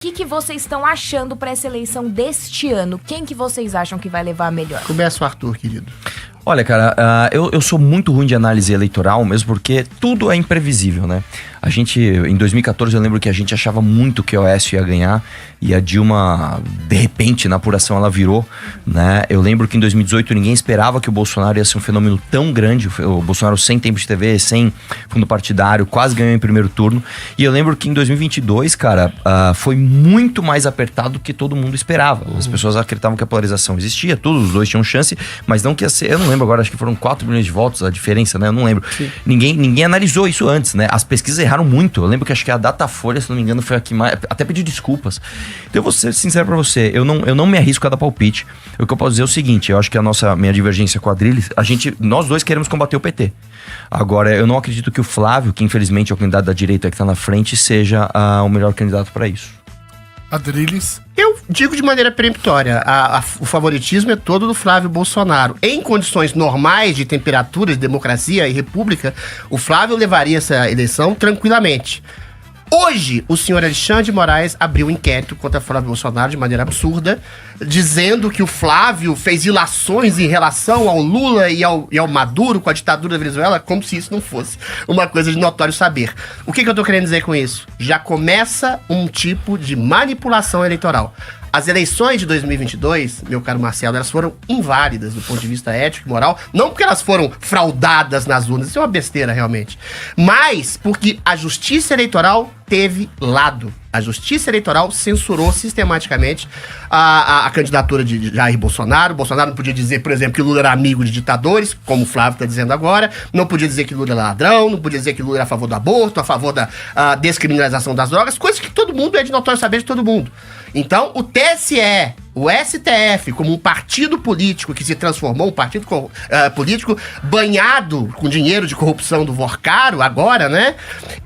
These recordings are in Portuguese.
que vocês estão achando para essa eleição deste ano? Quem que vocês acham que vai levar a melhor? Começa o Arthur, querido. Olha, cara, eu sou muito ruim de análise eleitoral, mesmo porque tudo é imprevisível, né? A gente, em 2014, eu lembro que a gente achava muito que o Aécio ia ganhar e a Dilma, de repente, na apuração, ela virou, né? Eu lembro que em 2018 ninguém esperava que o Bolsonaro ia ser um fenômeno tão grande. O Bolsonaro sem tempo de TV, sem fundo partidário, quase ganhou em primeiro turno. E eu lembro que em 2022, cara, foi muito mais apertado do que todo mundo esperava. As pessoas acreditavam que a polarização existia, todos os dois tinham chance, mas não que ia ser... Eu não lembro agora, acho que foram 4 milhões de votos a diferença, né? Eu não lembro. Ninguém analisou isso antes, né? As pesquisas erraram muito. Eu lembro que acho que a Datafolha, se não me engano, foi a que mais... Até pediu desculpas. Então eu vou ser sincero pra você, eu não me arrisco a dar palpite. O que eu posso dizer é o seguinte, eu acho que minha divergência com a Adriles, nós dois queremos combater o PT. Agora, eu não acredito que o Flávio, que infelizmente é o candidato da direita que tá na frente, seja o melhor candidato pra isso. Adriles. Eu digo de maneira peremptória, o favoritismo é todo do Flávio Bolsonaro. Em condições normais de temperatura, de democracia e república, o Flávio levaria essa eleição tranquilamente. Hoje, o senhor Alexandre de Moraes abriu um inquérito contra Flávio Bolsonaro de maneira absurda, dizendo que o Flávio fez ilações em relação ao Lula e ao Maduro com a ditadura da Venezuela, como se isso não fosse uma coisa de notório saber. O que eu tô querendo dizer com isso? Já começa um tipo de manipulação eleitoral. As eleições de 2022, meu caro Marcelo, elas foram inválidas do ponto de vista ético e moral, não porque elas foram fraudadas nas urnas, isso é uma besteira realmente, mas porque a justiça eleitoral teve lado. A justiça eleitoral censurou sistematicamente a candidatura de Jair Bolsonaro. Bolsonaro não podia dizer, por exemplo, que Lula era amigo de ditadores, como o Flávio está dizendo agora. Não podia dizer que Lula era ladrão, não podia dizer que Lula era a favor do aborto, a favor da descriminalização das drogas, coisas que todo mundo é de notório saber de todo mundo. Então, o TSE, o STF, como um partido político que se transformou, um partido político banhado com dinheiro de corrupção do Vorcaro, agora, né?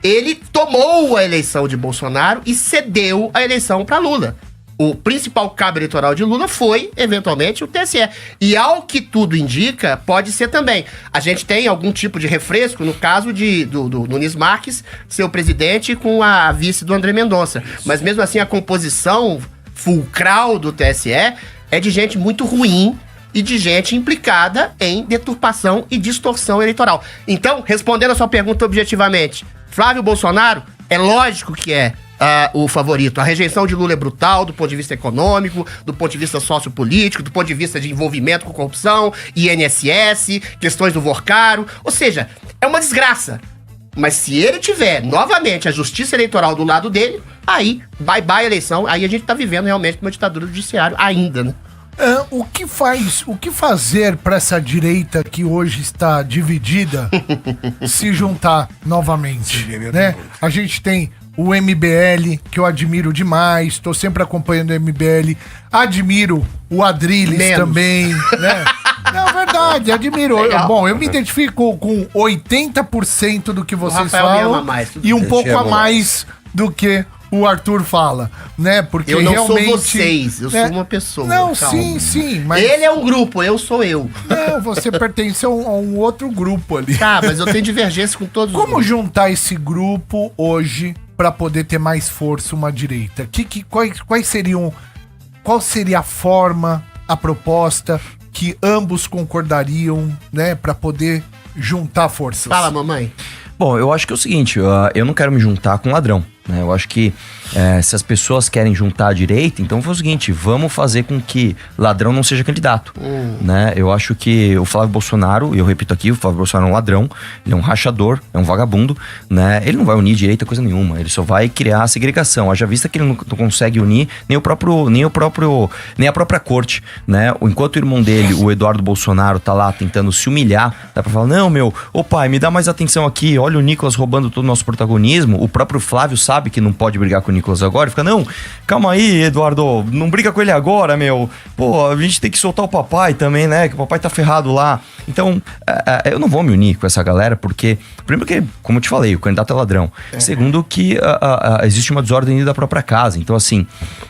Ele tomou a eleição de Bolsonaro e cedeu a eleição para Lula. O principal cabo eleitoral de Lula foi, eventualmente, o TSE. E ao que tudo indica, pode ser também. A gente tem algum tipo de refresco no caso do Nunes Marques ser o presidente com a vice do André Mendonça. Mas mesmo assim, a composição fulcral do TSE é de gente muito ruim e de gente implicada em deturpação e distorção eleitoral. Então, respondendo a sua pergunta objetivamente, Flávio Bolsonaro, é lógico que é o favorito. A rejeição de Lula é brutal do ponto de vista econômico, do ponto de vista sociopolítico, do ponto de vista de envolvimento com corrupção, INSS, questões do Vorcaro. Ou seja, é uma desgraça. Mas se ele tiver, novamente, a justiça eleitoral do lado dele, aí, bye a eleição, aí a gente tá vivendo realmente uma ditadura judiciária ainda, né? O que fazer para essa direita que hoje está dividida se juntar novamente, né? A gente tem o MBL, que eu admiro demais, tô sempre acompanhando o MBL, admiro o Adriles também, né? Não, verdade, admiro. Bom, eu me identifico com 80% do que vocês falam e um pouco a mais do que o Arthur fala, né? Porque eu não realmente, sou vocês, eu sou uma pessoa. Não, calma. sim, mas... Ele é um grupo, eu sou eu. Não, você pertence a um outro grupo ali. Tá, mas eu tenho divergência com todos os Como grupos. juntar esse grupo hoje para poder ter mais força uma direita? Qual seria a forma, a proposta que ambos concordariam, né, para poder juntar forças? Fala, mamãe. Bom, eu acho que é o seguinte, eu não quero me juntar com ladrão, né? Eu acho que se as pessoas querem juntar a direita, então foi o seguinte, vamos fazer com que ladrão não seja candidato, né? Eu acho que o Flávio Bolsonaro, e eu repito aqui, o Flávio Bolsonaro é um ladrão, ele é um rachador, é um vagabundo, né? Ele não vai unir direita coisa nenhuma, ele só vai criar segregação. Haja vista que ele não consegue unir nem a própria corte, né? Enquanto o irmão dele, o Eduardo Bolsonaro, tá lá tentando se humilhar, dá pra falar, não, ô pai, me dá mais atenção aqui, olha o Nicolas roubando todo o nosso protagonismo. O próprio Flávio sabe que não pode brigar com o Nicolas agora, fica, não, calma aí, Eduardo, não briga com ele agora, meu. Pô, a gente tem que soltar o papai também, né, que o papai tá ferrado lá. Então, eu não vou me unir com essa galera, porque, primeiro que, como eu te falei, o candidato é ladrão. Segundo que existe uma desordem da própria casa. Então, assim,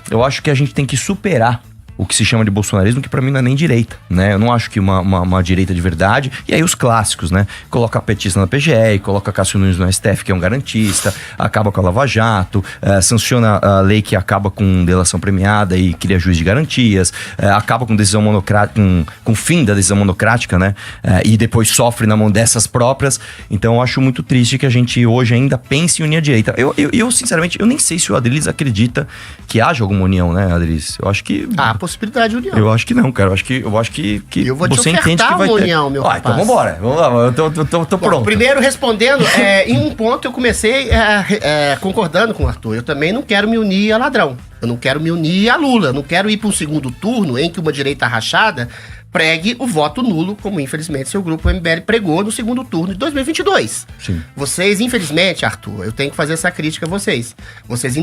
eu acho que a gente tem que superar o que se chama de bolsonarismo, que pra mim não é nem direita, né? Eu não acho que uma direita de verdade. E aí os clássicos, né? Coloca petista na PGR, coloca Cássio Nunes no STF, que é um garantista, acaba com a Lava Jato, sanciona a lei que acaba com delação premiada e cria juiz de garantias, acaba com decisão monocrática, com o fim da decisão monocrática, né? E depois sofre na mão dessas próprias. Então eu acho muito triste que a gente hoje ainda pense em unir a direita. Eu sinceramente, eu nem sei se o Adriles acredita que haja alguma união, né, Adriles? Eu acho que... Há a possibilidade de união. Eu acho que não, cara. Eu acho que eu vou você te entende que vai ter. União, meu rapaz. Então vambora. Vamos lá, eu tô Bom, pronto. primeiro respondendo, em um ponto eu comecei concordando com o Arthur. Eu também não quero me unir a ladrão. Eu não quero me unir a Lula. Eu não quero ir para um segundo turno em que uma direita rachada pregue o voto nulo, como infelizmente seu grupo MBL pregou no segundo turno de 2022. Sim. Vocês, infelizmente, Arthur, eu tenho que fazer essa crítica a vocês. Vocês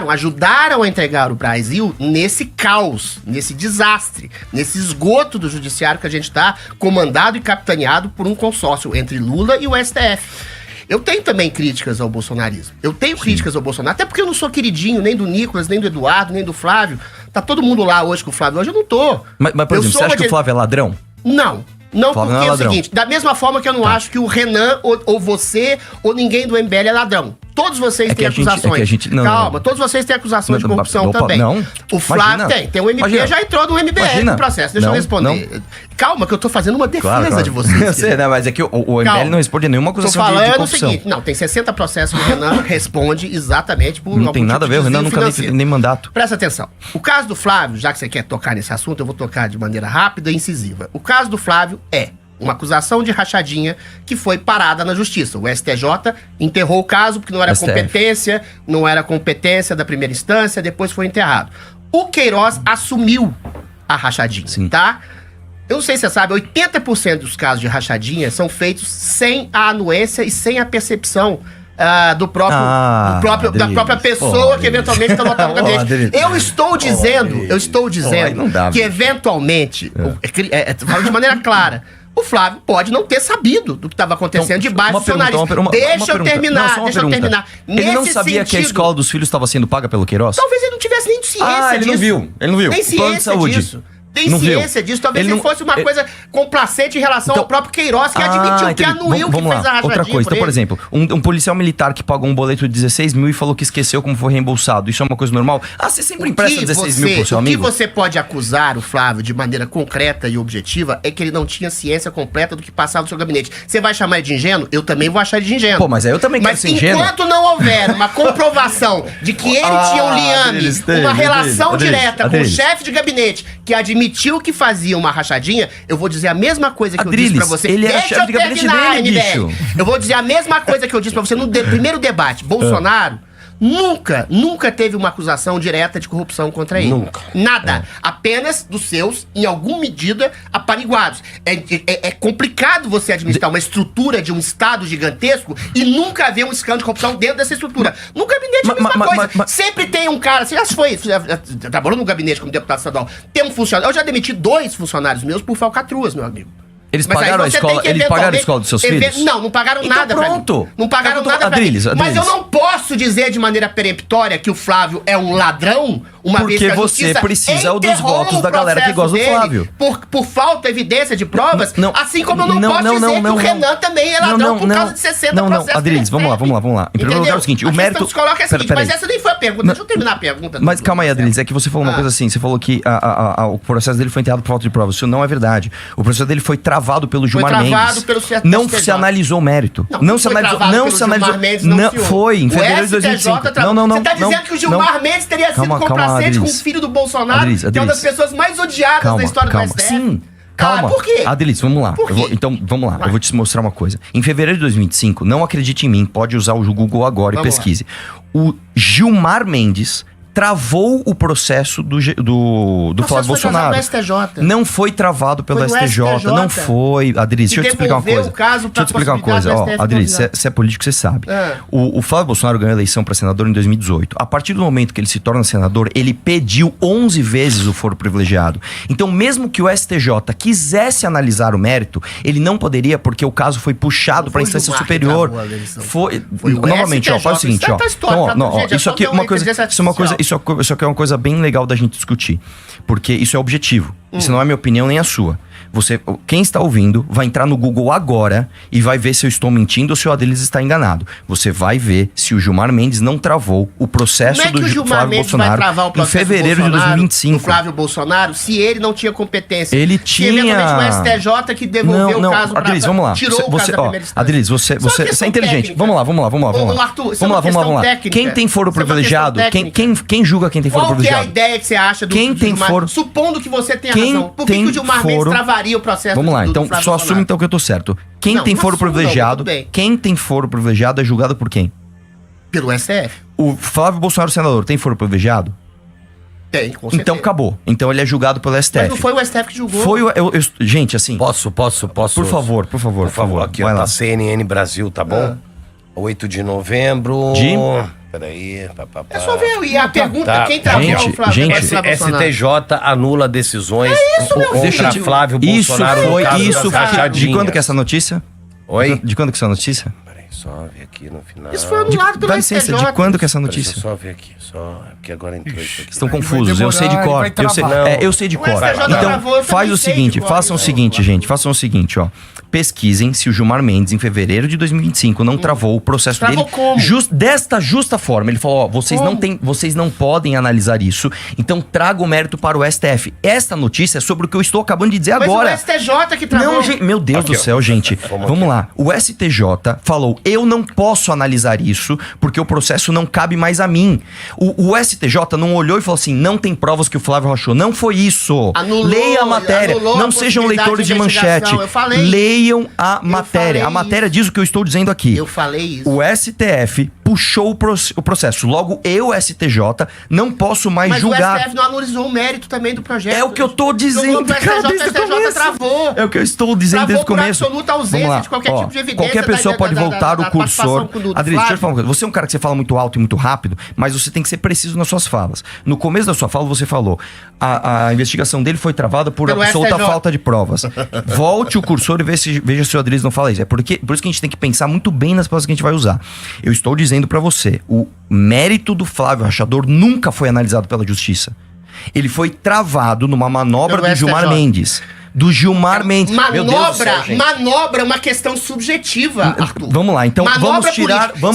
ajudaram a entregar o Brasil nesse caos, nesse desastre, nesse esgoto do judiciário que a gente está comandado e capitaneado por um consórcio entre Lula e o STF. Eu tenho também críticas ao bolsonarismo. Eu tenho críticas ao Bolsonaro, até porque eu não sou queridinho nem do Nicolas, nem do Eduardo, nem do Flávio. Tá todo mundo lá hoje com o Flávio. Hoje eu não tô. Mas por exemplo, você acha que o Flávio é ladrão? Não. Não, Flávio porque não é é o seguinte, da mesma forma que eu não acho que o Renan, ou você, ou ninguém do MBL é ladrão. Todos vocês têm acusações. Calma, todos vocês têm acusações de corrupção também. Não. O Flávio tem. O MP já entrou no MBL no processo. Deixa eu responder. Não. Calma, que eu tô fazendo uma defesa de vocês. Eu sei, né? Mas é que o MBL não responde nenhuma acusação de corrupção. Tô falando o seguinte, não, tem 60 processos que o Renan responde exatamente por não tem nada a ver, o Renan nunca nem mandato. Presta atenção. O caso do Flávio, já que você quer tocar nesse assunto, eu vou tocar de maneira rápida e incisiva. O caso do Flávio é uma acusação de rachadinha que foi parada na justiça. O STJ enterrou o caso porque não era competência da primeira instância, depois foi enterrado. O Queiroz assumiu a rachadinha, tá? Eu não sei se você sabe, 80% dos casos de rachadinha são feitos sem a anuência e sem a percepção da própria pessoa que eventualmente está lotando o gabinete. Eu estou dizendo que eventualmente, falo de maneira clara, o Flávio pode não ter sabido do que estava acontecendo debaixo do seu nariz. Deixa eu terminar. Ele não sabia que a escola dos filhos estava sendo paga pelo Queiroz? Talvez ele não tivesse nem ciência disso. Ele não viu. Nem ciência disso. Tem ciência disso. Talvez ele fosse uma coisa complacente em relação ao próprio Queiroz, que admitiu que anuiu que fez a rachadinha. Outra coisa, então, por exemplo, um policial militar que pagou um boleto de 16 mil e falou que esqueceu como foi reembolsado. Isso é uma coisa normal? Você sempre empresta 16 mil pro seu amigo? O que você pode acusar o Flávio de maneira concreta e objetiva é que ele não tinha ciência completa do que passava no seu gabinete. Você vai chamar ele de ingênuo? Eu também vou achar ele de ingênuo. Pô, mas aí eu também quero ser ingênuo. Mas enquanto não houver uma comprovação de que ele tinha um liame, uma relação direta com o chefe de gabinete que admitiu que fazia uma rachadinha, eu vou dizer a mesma coisa que eu disse pra você. Ele era chefe de gabinete dele, bicho. Eu vou dizer a mesma coisa que eu disse pra você no primeiro debate. Bolsonaro nunca teve uma acusação direta de corrupção contra ele. Nunca. Nada. Apenas dos seus, em alguma medida, apaniguados. É complicado você administrar uma estrutura de um Estado gigantesco e nunca haver um escândalo de corrupção dentro dessa estrutura. No gabinete é a mesma coisa. Sempre tem um cara, você já trabalhou no gabinete como deputado estadual, tem um funcionário. Eu já demiti 2 funcionários meus por falcatruas, meu amigo. Eles pagaram a escola, pagaram a escola dos seus filhos? Não pagaram então nada pronto. pra mim. Não pagaram nada pra mim. Mas eu não posso dizer de maneira peremptória que o Flávio é um ladrão, uma vez que a você precisa dos votos da galera que gosta do Flávio. Por falta, evidência de provas, assim como eu não posso dizer que o Renan também é ladrão por causa de 60 processos. Adriles, vamos lá. Em primeiro lugar é o seguinte, o mérito... Mas essa nem foi a pergunta, deixa eu terminar a pergunta. Mas calma aí, Adriles, é que você falou uma coisa assim, você falou que o processo dele foi enterrado por falta de provas. Isso não é verdade. O processo dele foi travado pelo Gilmar Mendes. Não se analisou o mérito. Não se analisou. Não foi. Em fevereiro de 2005. Não. Você tá dizendo que o Gilmar Mendes teria sido complacente com o filho do Bolsonaro, que é uma das pessoas mais odiadas da história do STF? Sim. Calma. Por quê? Adriles, vamos lá. Então, vamos lá. Eu vou te mostrar uma coisa. Em fevereiro de 2005, não acredite em mim, pode usar o Google agora e pesquise. O Gilmar Mendes travou o processo do Flávio Bolsonaro. Não foi travado pelo STJ. Não foi. Adriles, deixa eu te explicar uma coisa. Deixa eu te explicar uma coisa. Adriles, você é político, você sabe. O Flávio Bolsonaro ganhou a eleição para senador em 2018. A partir do momento que ele se torna senador, ele pediu 11 vezes o foro privilegiado. Então, mesmo que o STJ quisesse analisar o mérito, ele não poderia, porque o caso foi puxado para a instância superior. Novamente, faz o seguinte, isso aqui é uma coisa aqui é uma coisa bem legal da gente discutir. Porque isso é objetivo. Isso não é minha opinião nem a sua. Quem está ouvindo vai entrar no Google agora e vai ver se eu estou mentindo ou se o Adriles está enganado. Você vai ver se o Gilmar Mendes não travou o processo do Flávio Bolsonaro em fevereiro de 2025. O Flávio Bolsonaro, se ele não tinha competência. Ele tinha. Se eventualmente o STJ que devolveu o caso Adriles, vamos lá. Tirou o caso da primeira instância. Adriles, você é inteligente. Vamos lá. Ô, Arthur, isso é uma questão técnica. Quem tem foro privilegiado? Quem julga quem tem foro privilegiado? Qual que é a ideia que você acha do Gilmar? Supondo que você tenha razão. Por que o Gilmar Mendes travaria o processo? Vamos lá, então só assume então que eu tô certo. Quem tem foro privilegiado é julgado por quem? Pelo STF. O Flávio Bolsonaro, senador, tem foro privilegiado? Tem, com certeza. Então acabou. Então ele é julgado pelo STF. Mas não foi o STF que julgou. Gente, assim... Posso? Por favor. Aqui, ó, tá CNN Brasil, tá bom? 8 de novembro... Peraí. É só ver. E a pergunta, quem travou o Flávio Bolsonaro? STJ anula decisões contra Flávio Bolsonaro no caso das rachadinhas. De quando que é essa notícia? Oi? De quando que é essa notícia? Peraí, só ver aqui no final. Isso foi anulado pelo Dá licença, STJ. de quando que é essa notícia? Deixa eu só ver aqui. Porque agora entrou isso aqui. Estão confusos, eu sei de cor. Eu sei de cor. STJ Então, travou, eu faz também o sei seguinte, de cor. façam o seguinte, gente. Façam o seguinte, ó. Pesquisem se o Gilmar Mendes, em fevereiro de 2025, não travou o processo Travou dele. como? Desta justa forma. Ele falou, ó, vocês não podem analisar isso, então traga o mérito para o STF. Esta notícia é sobre o que eu estou acabando de dizer agora. Mas o STJ que travou. Não, gente, meu Deus do céu, gente. Vamos lá. O STJ falou, eu não posso analisar isso, porque o processo não cabe mais a mim. O STJ não olhou e falou assim, não tem provas que o Flávio rachou. Não foi isso. Leia a matéria. Não sejam leitores de manchete. Eu falei. Leiam a matéria. A matéria diz o que eu estou dizendo aqui. Eu falei isso. O STF puxou o processo. Logo, eu, STJ, não posso mais julgar. Mas o STF não analisou o mérito também do projeto. É o que eu tô dizendo, cara, desde o começo. Travou. É o que eu estou dizendo desde o começo. Absoluta ausência de qualquer tipo de evidência. Qualquer pessoa pode voltar o cursor. Adriles, deixa eu falar uma coisa. Você é um cara que você fala muito alto e muito rápido, mas você tem que ser preciso nas suas falas. No começo da sua fala, você falou, a investigação dele foi travada por absoluta falta de provas. Volte o cursor e veja se o Adriles não fala isso. É por isso que a gente tem que pensar muito bem nas palavras que a gente vai usar. Eu estou dizendo pra você, o mérito do Flávio Rachador nunca foi analisado pela justiça. Ele foi travado numa manobra do Gilmar Mendes. Do Gilmar Mendes. Manobra é uma questão subjetiva, Arthur. Vamos lá, então vamos tirar... Eu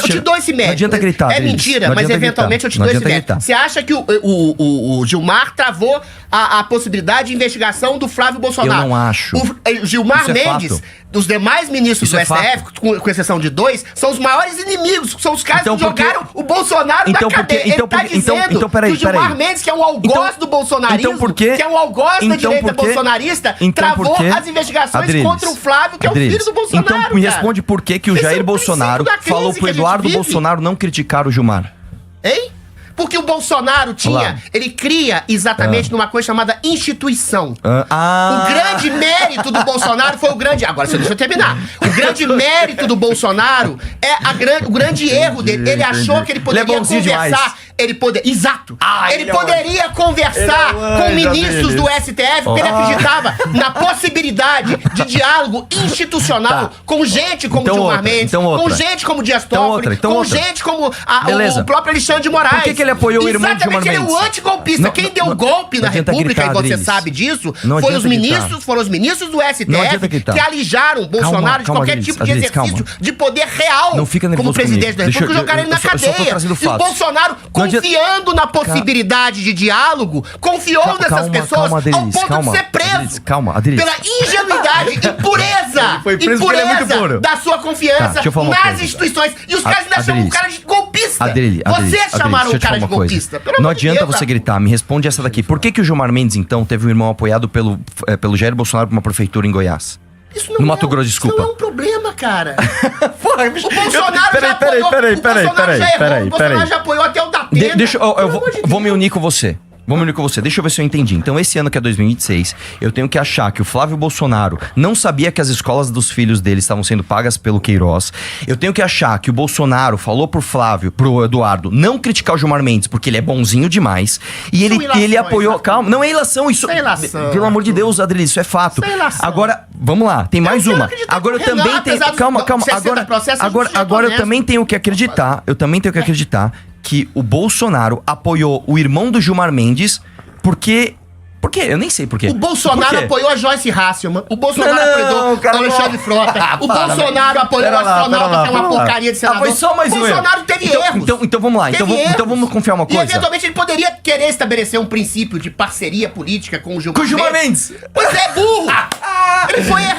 te dou esse mérito. Não adianta gritar, É mentira, mas eventualmente eu te dou esse mérito. Você acha que o Gilmar travou a possibilidade de investigação do Flávio Bolsonaro? Eu não acho. O Gilmar Mendes, dos demais ministros do STF, com exceção de 2, são os maiores inimigos. São os caras que jogaram o Bolsonaro na cadeia. Ele tá dizendo que o Gilmar Mendes, que é um algoz do bolsonarismo, que é um algoz da direita bolsonarista, travou as investigações contra o Flávio, que é o filho do Bolsonaro. Então me responde por que o Jair Bolsonaro falou pro Eduardo Bolsonaro não criticar o Gilmar. Hein? Porque o Bolsonaro ele cria exatamente numa coisa chamada instituição. O grande mérito do Bolsonaro foi Agora, deixa eu terminar. O grande mérito do Bolsonaro é o grande erro dele. Ele achou que ele poderia conversar. Ele poderia conversar com ministros do STF, porque ele acreditava na possibilidade de diálogo institucional com gente como Gilmar Mendes, com gente como Dias Toffoli, com gente como o próprio Alexandre de Moraes. Por que ele apoiou o irmão de Gilmar Mendes? Ele é o antigolpista. Quem deu o golpe na República, e você sabe disso, foram os ministros do STF que alijaram Bolsonaro de qualquer tipo de exercício de poder real como presidente da República, jogaram ele na cadeia. E o Bolsonaro, confiando na possibilidade de diálogo, confiou nessas pessoas ao ponto de ser preso pela ingenuidade e pureza da sua confiança nas instituições. E os caras ainda chamam o cara de golpista. Vocês chamaram o cara de golpista. Não adianta você gritar, me responde essa daqui. Por que o Gilmar Mendes, então, teve um irmão apoiado pelo Jair Bolsonaro pra uma prefeitura em Goiás? No Mato Grosso, desculpa. Isso não é um problema, cara. Porra, o Bolsonaro já apoiou. O Bolsonaro já apoiou até o da Pena. Eu vou me unir com você. Deixa eu ver se eu entendi. Então, esse ano que é 2026, eu tenho que achar que o Flávio Bolsonaro não sabia que as escolas dos filhos dele estavam sendo pagas pelo Queiroz. Eu tenho que achar que o Bolsonaro falou pro Eduardo, não criticar o Gilmar Mendes, porque ele é bonzinho demais. E ele apoiou... Calma, não é ilação isso. Pelo amor de Deus, Adriles, isso é fato. Agora, vamos lá, tem mais uma. Agora eu também tenho... Calma. Agora eu também tenho que acreditar que o Bolsonaro apoiou o irmão do Gilmar Mendes porque... Por quê? Eu nem sei por quê. O Bolsonaro apoiou a Joyce Hasselman. O Bolsonaro apoiou o Alexandre Frota. O Bolsonaro apoiou o astronauta, que é uma porcaria de senador. Foi só mais um erro. O Bolsonaro teve erros. Então vamos lá. Então vamos confiar uma coisa. E eventualmente ele poderia querer estabelecer um princípio de parceria política com o Gilmar Mendes. Com o Gilmar Mendes. Pois é, burro.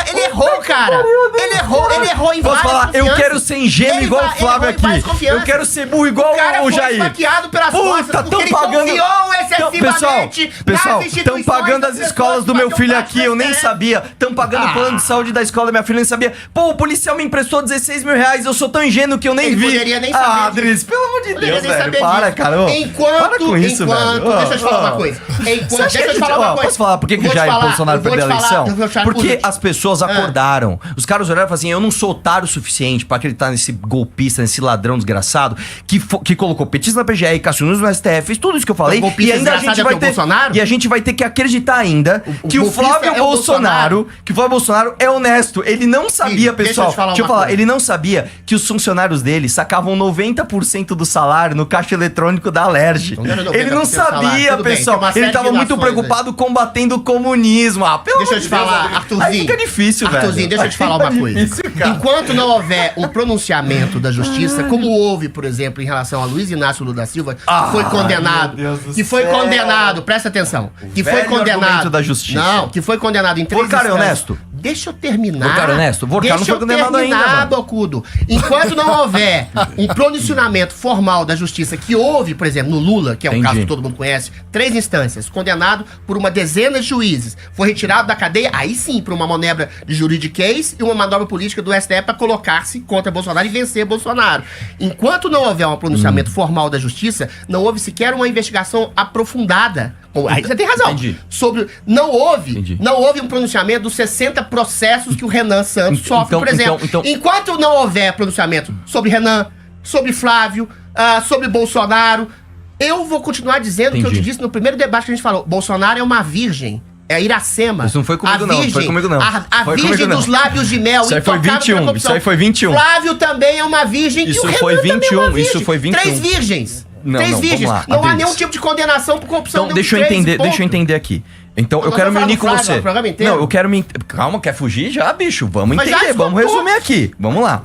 Ele errou, cara. Ele errou em Posso várias falar? Eu confianças. quero ser ingênuo igual o Flávio aqui. Eu quero ser burro igual o Jair. O cara foi esfaqueado pelas costas porque ele confiou excessivamente Pessoal, nas estão instituições pagando as das escolas do pessoas meu que filho fazem aqui, eu nem parte sabia. Estão pagando o plano de saúde da escola da minha filha, eu nem sabia. Pô, o policial me emprestou 16 mil reais, eu sou tão ingênuo que eu nem Ele vi. poderia nem saber disso. Adris, pelo amor de Deus, nem velho. saber Para, disso. cara. Para com isso, velho. Deixa eu te falar uma coisa. Deixa eu te falar uma coisa. Posso falar por que o Jair Bolsonaro perdeu a eleição? Porque as pessoas acordaram. Os caras olharam e falaram assim, eu não sou otário o suficiente pra acreditar nesse golpista, nesse ladrão desgraçado, que colocou petista na PGR, Cássio Nunes no STF, fez tudo isso que eu falei. E ainda a gente vai ter... E a gente vai ter que acreditar ainda que o Flávio Bolsonaro, é honesto. Ele não sabia, pessoal. Deixa eu falar, ele não sabia que os funcionários dele sacavam 90% do salário no caixa eletrônico da Alerj. Ele não sabia, pessoal. Ele tava muito preocupado combatendo o comunismo. Deixa eu te falar, Arthurzinho. Aí fica difícil, velho. Arthurzinho, deixa eu te falar uma coisa. Enquanto não houver um pronunciamento da justiça, como houve, por exemplo, em relação a Luiz Inácio Lula da Silva, que foi condenado. Presta atenção. Que foi condenado. Da justiça. Não, que foi condenado em 3 Vorcar é honesto? Deixa eu terminar. Vorcar é honesto? Vorcar não foi condenado ainda, mano. Bocudo. Enquanto não houver um pronunciamento formal da justiça, que houve, por exemplo, no Lula, que é um caso que todo mundo conhece, 3 instâncias, condenado por uma dezena de juízes, foi retirado da cadeia, aí sim, por uma manobra de juridiquês e uma manobra política do STF para colocar-se contra Bolsonaro e vencer Bolsonaro. Enquanto não houver um pronunciamento formal da justiça, não houve sequer uma investigação aprofundada. Aí você tem razão. Entendi. Não houve um pronunciamento dos 60 processos que o Renan Santos sofre, por exemplo. Enquanto não houver pronunciamento sobre Renan, sobre Flávio, sobre Bolsonaro, eu vou continuar dizendo o que eu te disse no primeiro debate que a gente falou. Bolsonaro é uma virgem. É Iracema. Isso não foi comigo, não. Foi comigo, não. A virgem dos lábios de mel. Isso aí foi 21. Isso aí foi 21. Flávio também é uma virgem. Isso e o foi Renan 21. É uma virgem. Isso foi 21. 3 virgens. Não, 3 virgens. vamos lá, Não há Adriles. nenhum tipo de condenação por corrupção. Então, deixa eu entender aqui. Então, eu quero me unir com você. Não, eu quero me... Calma, quer fugir já, bicho? Vamos entender, vamos resumir aqui. Vamos lá.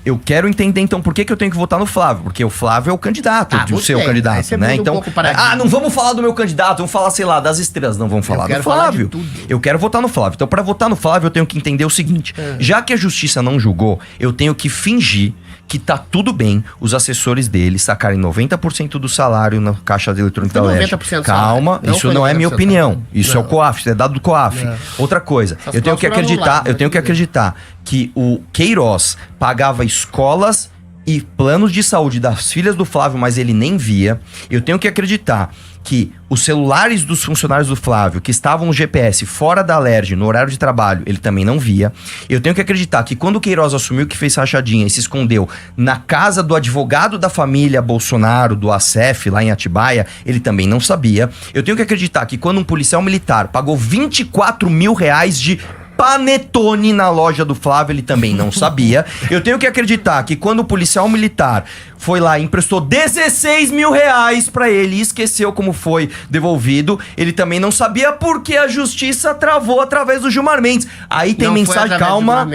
Eu quero entender, então, por que eu tenho que votar no Flávio. Porque o Flávio é o candidato, o seu candidato, né? Então, não vamos falar do meu candidato, vamos falar, sei lá, das estrelas. Não, vamos falar do Flávio. Eu quero votar no Flávio. Então, pra votar no Flávio, eu tenho que entender o seguinte. Já que a justiça não julgou, eu tenho que fingir que tá tudo bem os assessores dele sacarem 90% do salário na caixa eletrônica da Alerj. Calma, isso não é minha opinião. Isso é o COAF, isso é dado do COAF. Outra coisa, eu tenho que acreditar que o Queiroz pagava escolas e planos de saúde das filhas do Flávio, mas ele nem via. Eu tenho que acreditar que os celulares dos funcionários do Flávio, que estavam no GPS fora da Alerj, no horário de trabalho, ele também não via. Eu tenho que acreditar que quando o Queiroz assumiu que fez rachadinha e se escondeu na casa do advogado da família Bolsonaro, do ACF, lá em Atibaia, ele também não sabia. Eu tenho que acreditar que quando um policial militar pagou 24 mil reais de panetone na loja do Flávio, ele também não sabia. Eu tenho que acreditar que quando o policial militar foi lá e emprestou 16 mil reais pra ele e esqueceu como foi devolvido, ele também não sabia porque a justiça travou através do Gilmar Mendes. Aí tem mensagem, calma,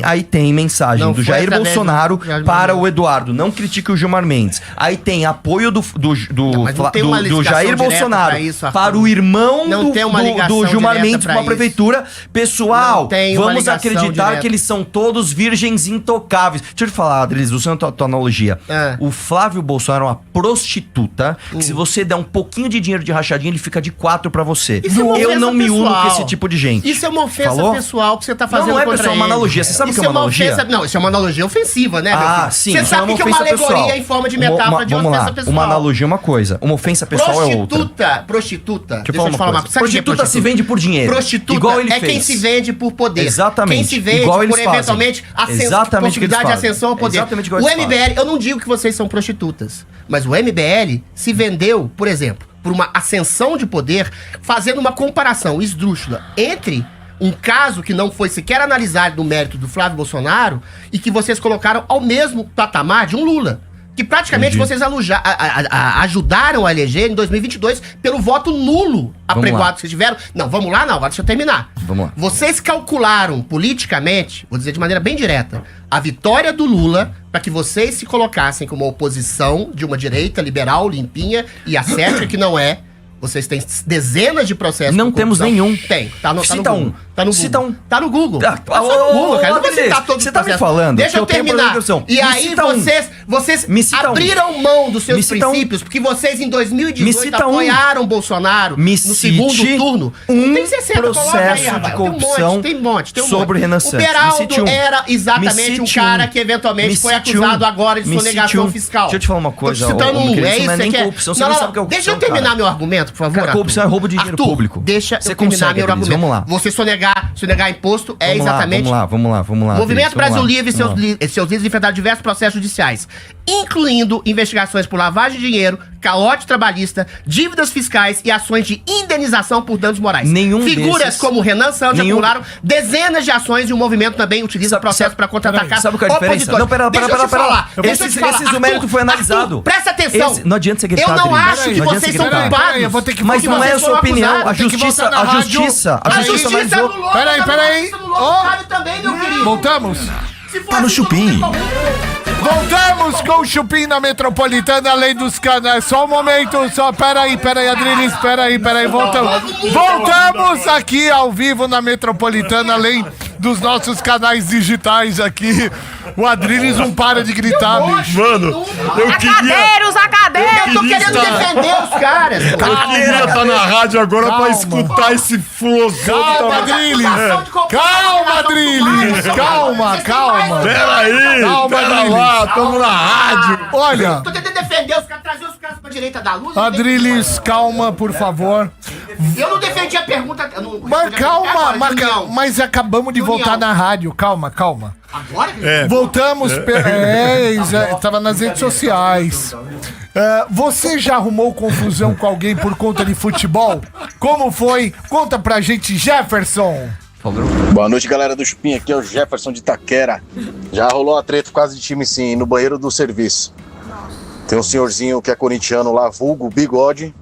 aí tem mensagem do Jair Bolsonaro para o Eduardo. Não critique o Gilmar Mendes. Aí tem apoio do Jair Bolsonaro para o irmão do Gilmar Mendes para a prefeitura. Pessoal, vamos acreditar que eles são todos virgens intocáveis. Deixa eu te falar, Adriles, usando a tua analogia. O Flávio Bolsonaro é uma prostituta que se você der um pouquinho de dinheiro de rachadinha, ele fica de 4 pra você. Eu não me uno com esse tipo de gente. Isso é uma ofensa pessoal que você tá fazendo. Não é pessoal, é uma analogia. Você sabe o que é uma analogia? Não, isso é uma analogia ofensiva, né? Sim. Você sabe que é uma alegoria em forma de metáfora de ofensa pessoal. Uma analogia é uma coisa. Uma ofensa pessoal é outra. Prostituta. Deixa eu te falar uma coisa. Prostituta se vende por dinheiro. Prostituta igual ele é quem se vende por poder. Exatamente. Quem se vende igual por eventualmente possibilidade de ascensão ao poder. Exatamente igual o MBL, eu não digo que vocês são prostitutas, mas o MBL se vendeu, por exemplo, por uma ascensão de poder, fazendo uma comparação esdrúxula entre um caso que não foi sequer analisado no mérito do Flávio Bolsonaro e que vocês colocaram ao mesmo patamar de um Lula. que praticamente vocês ajudaram a eleger em 2022 pelo voto nulo apregoado que vocês tiveram. Não, vamos lá, não, agora deixa eu terminar. Vamos lá. Vocês calcularam politicamente, vou dizer de maneira bem direta, a vitória do Lula para que vocês se colocassem como oposição de uma direita liberal, limpinha e acética que não é. Vocês têm dezenas de processos. Não temos nenhum. Tem. Tá no Cita Google. um. Tá no Google. Cita um. Tá no Google. Tá Tá só no Google, cara. Eu não vou citar todos você os tá me processos. falando Deixa que eu eu tenho terminar. problema de E corrupção. aí Me cita um. vocês Me cita um. abriram mão dos seus Me cita um. princípios, porque vocês em Me 2018 cita um. apoiaram o Bolsonaro Me no segundo cite turno. um Tem 60, coloca aí, processo rapaz. de corrupção Tem um monte. sobre Renan O Santos. Me Beraldo cite um. era Me exatamente um cite cara um. que eventualmente Me foi cite acusado um. agora de Me sonegação cite um. fiscal. Deixa eu te falar uma coisa, Tô citando ô, meu um, querido, é isso isso não é nem que corrupção, você não sabe o que é Deixa eu corrupção, terminar cara. meu argumento, por favor. Cara, corrupção é roubo de dinheiro público. Deixa Você eu terminar consegue, meu Adriles, argumento. vamos lá. Você sonegar imposto é Vamos lá, exatamente... Vamos lá. Movimento Adriles, Brasil vamos lá. Livre e seus líderes enfrentaram diversos processos judiciais, incluindo investigações por lavagem de dinheiro, calote trabalhista, dívidas fiscais e ações de indenização por danos morais. Nenhum Figuras desses- como Renan Santos acumularam dezenas de ações e o movimento também utiliza processo para contra-atacar Sabe qual é a diferença? opositores. Não, pera. Deixa eu te falar. Esses o mérito foi analisado. Arthur, presta atenção. Não adianta você gritar, Eu não Adriles. acho que Não adianta vocês você são gritar. culpados. eu vou ter que Mas que não é a vocês sua foram opinião. acusados. A Tem que justiça voltar na rádio. a A justiça justiça analisou. anulou. Peraí. Ó. Também, meu querido. Voltamos? Se for Tá no assim, Chupim. Voltamos com o Chupim na Metropolitana, além dos canais. Só um momento, peraí, Adriles, peraí, voltamos aqui ao vivo na Metropolitana, além dos nossos canais digitais aqui. O Adriles não para de gritar, bicho. Mano, eu queria... Os acadeiros! Eu tô querendo defender os caras. Eu queria estar na rádio agora Calma. pra escutar esse filosofo. Calma, Adriles. Calma, Adriles. Calma. Peraí, Calma, pera Adriles. lá, tamo na rádio. Olha, Tô tentando defender os caras, trazer os caras pra direita da luz. Adriles, calma, por favor. Eu não defendi a pergunta. Eu não Mas respondi a pergunta calma, agora, Julião. mas acabamos de Julião. voltar na rádio. Calma. Agora? Voltamos. Tava nas redes sociais. Você já arrumou confusão com alguém por conta de futebol? Como foi? Conta pra gente, Jefferson. Por favor. Boa noite, galera do Chupim. Aqui é o Jefferson de Itaquera. Já rolou a treta por causa de time, sim, no banheiro do serviço. Tem um senhorzinho que é corintiano lá, vulgo, bigode.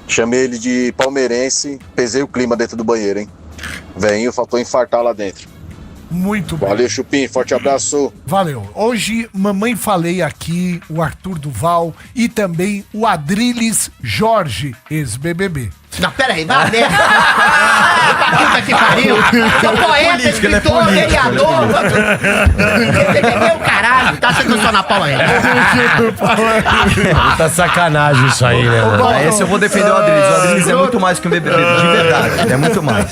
Chamei ele de palmeirense. Pesei o clima dentro do banheiro, hein? Velhinho, faltou infartar lá dentro. Muito bem. Valeu, Chupim. Forte abraço. Valeu. Hoje, mamãe falei aqui, o Arthur Duval e também o Adriles Jorge, ex-BBB. Não, pera aí, vai lá dentro. Puta que pariu. Sou poeta, escritor, vereador. Entendeu, caralho? Tá achando que eu sou na Paula aí. Tá sacanagem isso aí, né, mano? Esse eu vou defender o Adriles. O Adriles é muito mais que um BBB, de verdade. É muito mais.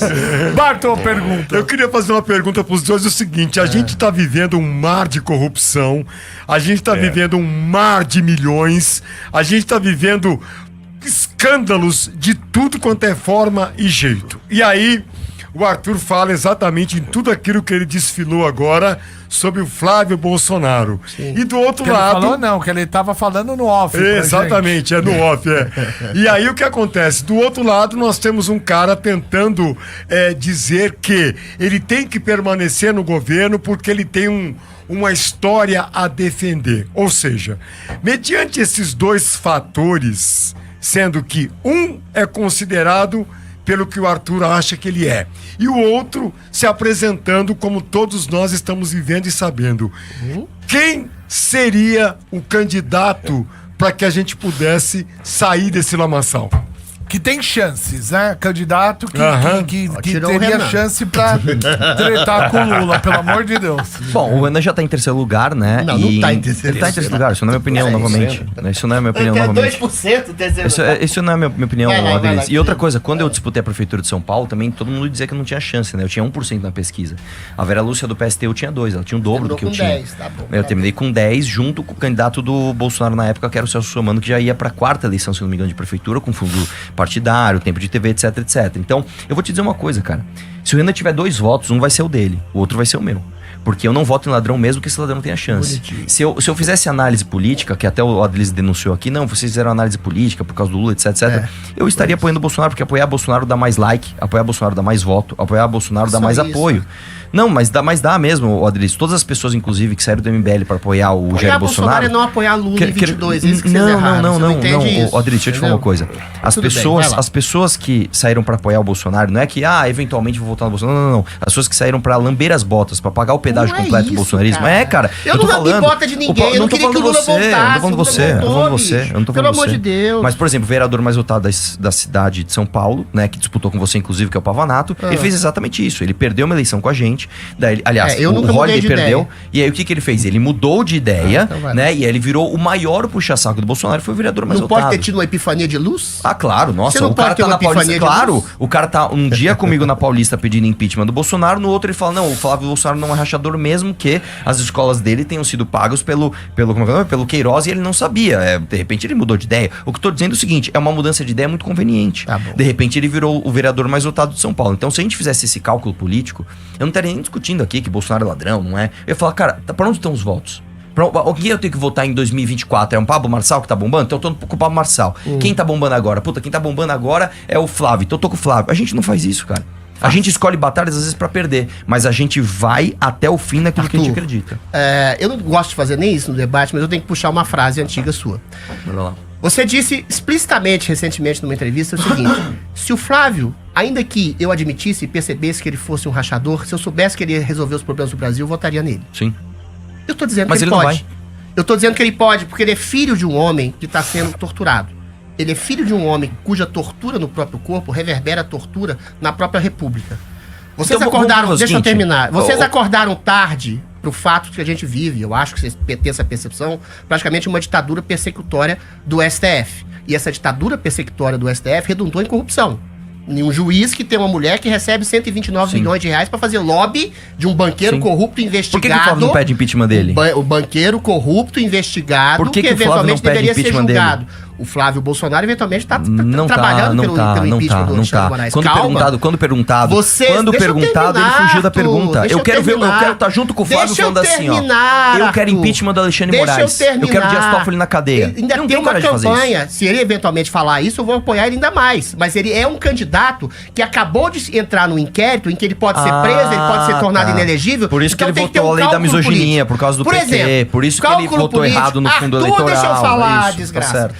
Bartol pergunta. Eu queria fazer uma pergunta pros dois, o seguinte, a gente tá vivendo um mar de corrupção, a gente tá vivendo um mar de milhões, a gente tá vivendo escândalos de tudo quanto é forma e jeito. E aí, o Arthur fala exatamente em tudo aquilo que ele desfilou agora sobre o Flávio Bolsonaro. E do outro Que ele lado... falou não, que ele tava falando no off. pra Exatamente, é no off, E aí o que acontece? Do outro lado, nós temos um cara tentando dizer que ele tem que permanecer no governo porque ele tem uma história a defender. Ou seja, mediante esses dois fatores, sendo que um é considerado pelo que o Arthur acha que ele é, e o outro se apresentando como todos nós estamos vivendo e sabendo. Quem seria o candidato para que a gente pudesse sair desse lamaçal? Que tem chances, né? Candidato que Tirou o teria Renan. chance pra tretar com o Lula, pelo amor de Deus. Bom, o Renan já tá em terceiro lugar, né? Não, não tá em terceiro. Ele tá em terceiro lugar, isso não é minha opinião, novamente. Isso não é minha opinião, Eu quero novamente. 2% terceiro. Isso não é minha opinião, Vai lá, Adriles. vai lá. E outra coisa, quando eu disputei a prefeitura de São Paulo, também todo mundo dizia que eu não tinha chance, né? Eu tinha 1% na pesquisa. A Vera Lúcia do PST eu tinha 2%, ela tinha o dobro do que eu com tinha. 10, tá bom. Eu terminei com 10, junto com o candidato do Bolsonaro na época, que era o Celso Russomano, que já ia pra quarta eleição, se não me engano, de prefeitura, com fundo partidário, tempo de TV, etc. Então, eu vou te dizer uma coisa, cara. Se o Renan tiver 2 votos, um vai ser o dele, o outro vai ser o meu. Porque eu não voto em ladrão mesmo que esse ladrão tenha chance. Se eu fizesse análise política, que até o Adriles denunciou aqui, não, vocês fizeram análise política por causa do Lula, etc. Eu estaria apoiando o Bolsonaro, porque apoiar Bolsonaro dá mais like, apoiar Bolsonaro dá mais voto, apoiar Bolsonaro dá mais apoio. Não, mas dá mesmo, Adriles. Todas as pessoas, inclusive, que saíram do MBL para apoiar o Jair Bolsonaro... é não apoiar Lula em 22, isso que vocês erraram. Não, isso, Adriles, deixa eu te falar uma coisa. As pessoas que saíram para apoiar o Bolsonaro, não é que, eventualmente vou votar no Bolsonaro, não. As pessoas que saíram para lamber as botas, para pagar o pedágio completo do bolsonarismo. Cara. Eu não lambi bota de ninguém, eu não queria que o Lula voltasse. Eu não tô falando você, eu não tô falando Pelo amor de Deus. Mas, por exemplo, o vereador mais votado da cidade de São Paulo, né, que disputou com você, inclusive, que é o Pavanato, ele fez exatamente isso. Ele perdeu uma eleição com a gente, daí, aliás, o Holliday perdeu, e aí o que ele fez? Ele mudou de ideia, né, e aí ele virou o maior puxa-saco do Bolsonaro, foi o vereador mais votado. Não pode ter tido uma epifania de luz? Claro, nossa, o cara tá na Paulista, claro, o cara tá um dia comigo na Paulista pedindo impeachment do Bolsonaro, no outro ele fala, não, o Flávio Bolsonaro não é rachador mesmo que as escolas dele tenham sido pagas pelo Queiroz e ele não sabia, de repente ele mudou de ideia. O que eu tô dizendo é o seguinte, é uma mudança de ideia muito conveniente. De repente ele virou o vereador mais votado de São Paulo. Então se a gente fizesse esse cálculo político, eu não estaria nem discutindo aqui que Bolsonaro é ladrão, não é? Eu ia falar, cara, pra onde estão os votos? Quem eu tenho que votar em 2024? É um Pablo Marçal que tá bombando? Então eu tô com o Pablo Marçal. Quem tá bombando agora? Puta, quem tá bombando agora é o Flávio. Então eu tô com o Flávio. A gente não faz isso, cara. A gente escolhe batalhas às vezes pra perder, mas a gente vai até o fim naquilo que a gente acredita. Eu não gosto de fazer nem isso no debate, mas eu tenho que puxar uma frase antiga sua. Bora lá. Você disse explicitamente, recentemente, numa entrevista, o seguinte: se o Flávio, ainda que eu admitisse e percebesse que ele fosse um rachador, se eu soubesse que ele ia resolver os problemas do Brasil, eu votaria nele. Sim. Eu tô dizendo mas que ele pode. Não vai. Eu tô dizendo que ele pode, porque ele é filho de um homem que tá sendo torturado. Ele é filho de um homem cuja tortura no próprio corpo reverbera a tortura na própria república. Vocês então, acordaram, deixa eu terminar. Vocês acordaram tarde pro fato que a gente vive. Eu acho que vocês têm essa percepção, praticamente uma ditadura persecutória do STF. E essa ditadura persecutória do STF redundou em corrupção. Um juiz que tem uma mulher que recebe 129 milhões de reais pra fazer lobby de um banqueiro corrupto investigado. Por que o Flávio não pede impeachment dele? O banqueiro corrupto investigado que eventualmente deveria ser julgado. Dele? O Flávio Bolsonaro eventualmente tá trabalhando pelo impeachment do Alexandre de Moraes. Quando perguntado, ele fugiu da pergunta. Eu quero estar junto com o Flávio falando assim, ó. Eu quero impeachment do Alexandre de Moraes. Eu quero Dias Toffoli na cadeia. Ainda tem uma campanha. Se ele eventualmente falar isso, eu vou apoiar ele ainda mais. Mas ele é um candidato que acabou de entrar no inquérito em que ele pode ser preso, ele pode ser tornado inelegível. Por isso que ele votou a lei da misoginia, por causa do PT. Por isso que ele votou errado no fundo eleitoral. Deixa eu falar, desgraça.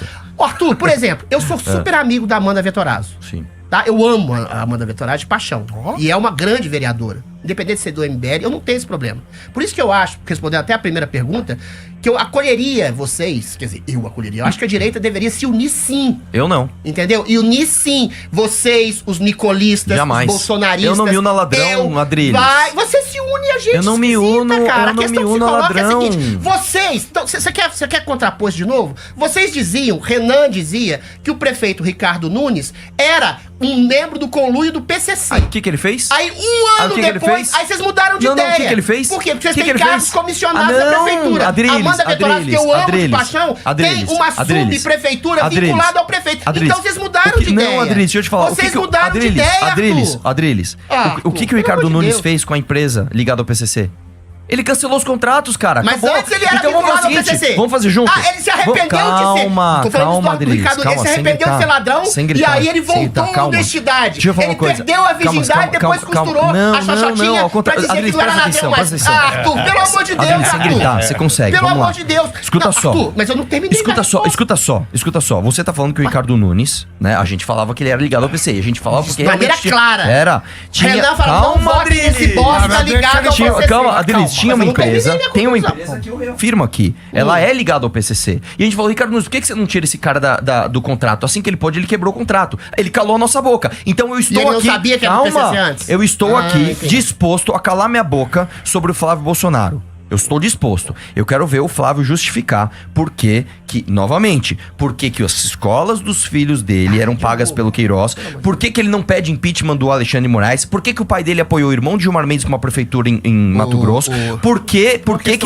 Arthur, por exemplo, eu sou super amigo da Amanda Vettorazzo. Sim. Tá? Eu amo a Amanda Vettorazzo de paixão. E é uma grande vereadora. Independente de ser do MBL, eu não tenho esse problema. Por isso que eu acho, respondendo até a primeira pergunta, que eu acolheria vocês, quer dizer, eu acolheria. Eu acho que a direita deveria se unir sim. Eu não. Entendeu? E unir sim. Vocês, os nicolistas, jamais. Os bolsonaristas. Eu não me uno a ladrão, Adriles. Você se une a gente. Eu não me uno, cara. Eu não me uno a ladrão. É a seguinte, vocês, então, você quer contrapor isso de novo? Vocês diziam, Renan dizia, que o prefeito Ricardo Nunes era um membro do conluio do PCC. Aí o que ele fez? Aí ano depois, aí vocês mudaram de ideia. Não, o que ele fez? Por quê? Porque vocês têm cargos comissionados da prefeitura. Amanda Vettorazzo, que eu amo de paixão, tem uma subprefeitura vinculada ao prefeito. Então vocês mudaram de ideia. Não, Adriles, deixa eu te falar. Vocês mudaram de ideia, Adriles. O que o Ricardo Nunes fez com a empresa ligada ao PCC? Ele cancelou os contratos, cara. Mas acabou. Antes ele era então vinculado ao PCC. Vamos fazer junto? Ele se arrependeu de ser... Calma, Adriles. Ele se arrependeu de ser ladrão e aí ele voltou à honestidade. Deixa eu falar uma coisa. Ele perdeu a virgindade e depois costurou a xoxotinha pra dizer que não era ladrão. Mas, Arthur, pelo amor de Deus, Adriles, sem gritar, você consegue. Pelo amor de Deus. Escuta só. Arthur, mas eu não terminei. Escuta só. Você tá falando que o Ricardo Nunes, né? A gente falava que ele era ligado ao PCI. A gente falava porque de maneira clara. Era. Renan falou, não vote nesse bosta ligado ao PCC. Calma, Adriles, tinha uma empresa. Tem uma empresa que eu firmo aqui. Ela é ligada ao PCC. E a gente falou, Ricardo Nunes, por que você não tira esse cara do contrato? Assim que ele pôde, ele quebrou o contrato. Ele calou a nossa boca. Então eu estou aqui... não sabia que era do PCC antes? Eu estou aqui disposto a calar minha boca sobre o Flávio Bolsonaro. Eu estou disposto. Eu quero ver o Flávio justificar por que, novamente, por que as escolas dos filhos dele eram pagas pelo Queiroz, por que ele não pede impeachment do Alexandre de Moraes, por que o pai dele apoiou o irmão de Gilmar Mendes com uma prefeitura em Mato Grosso, por que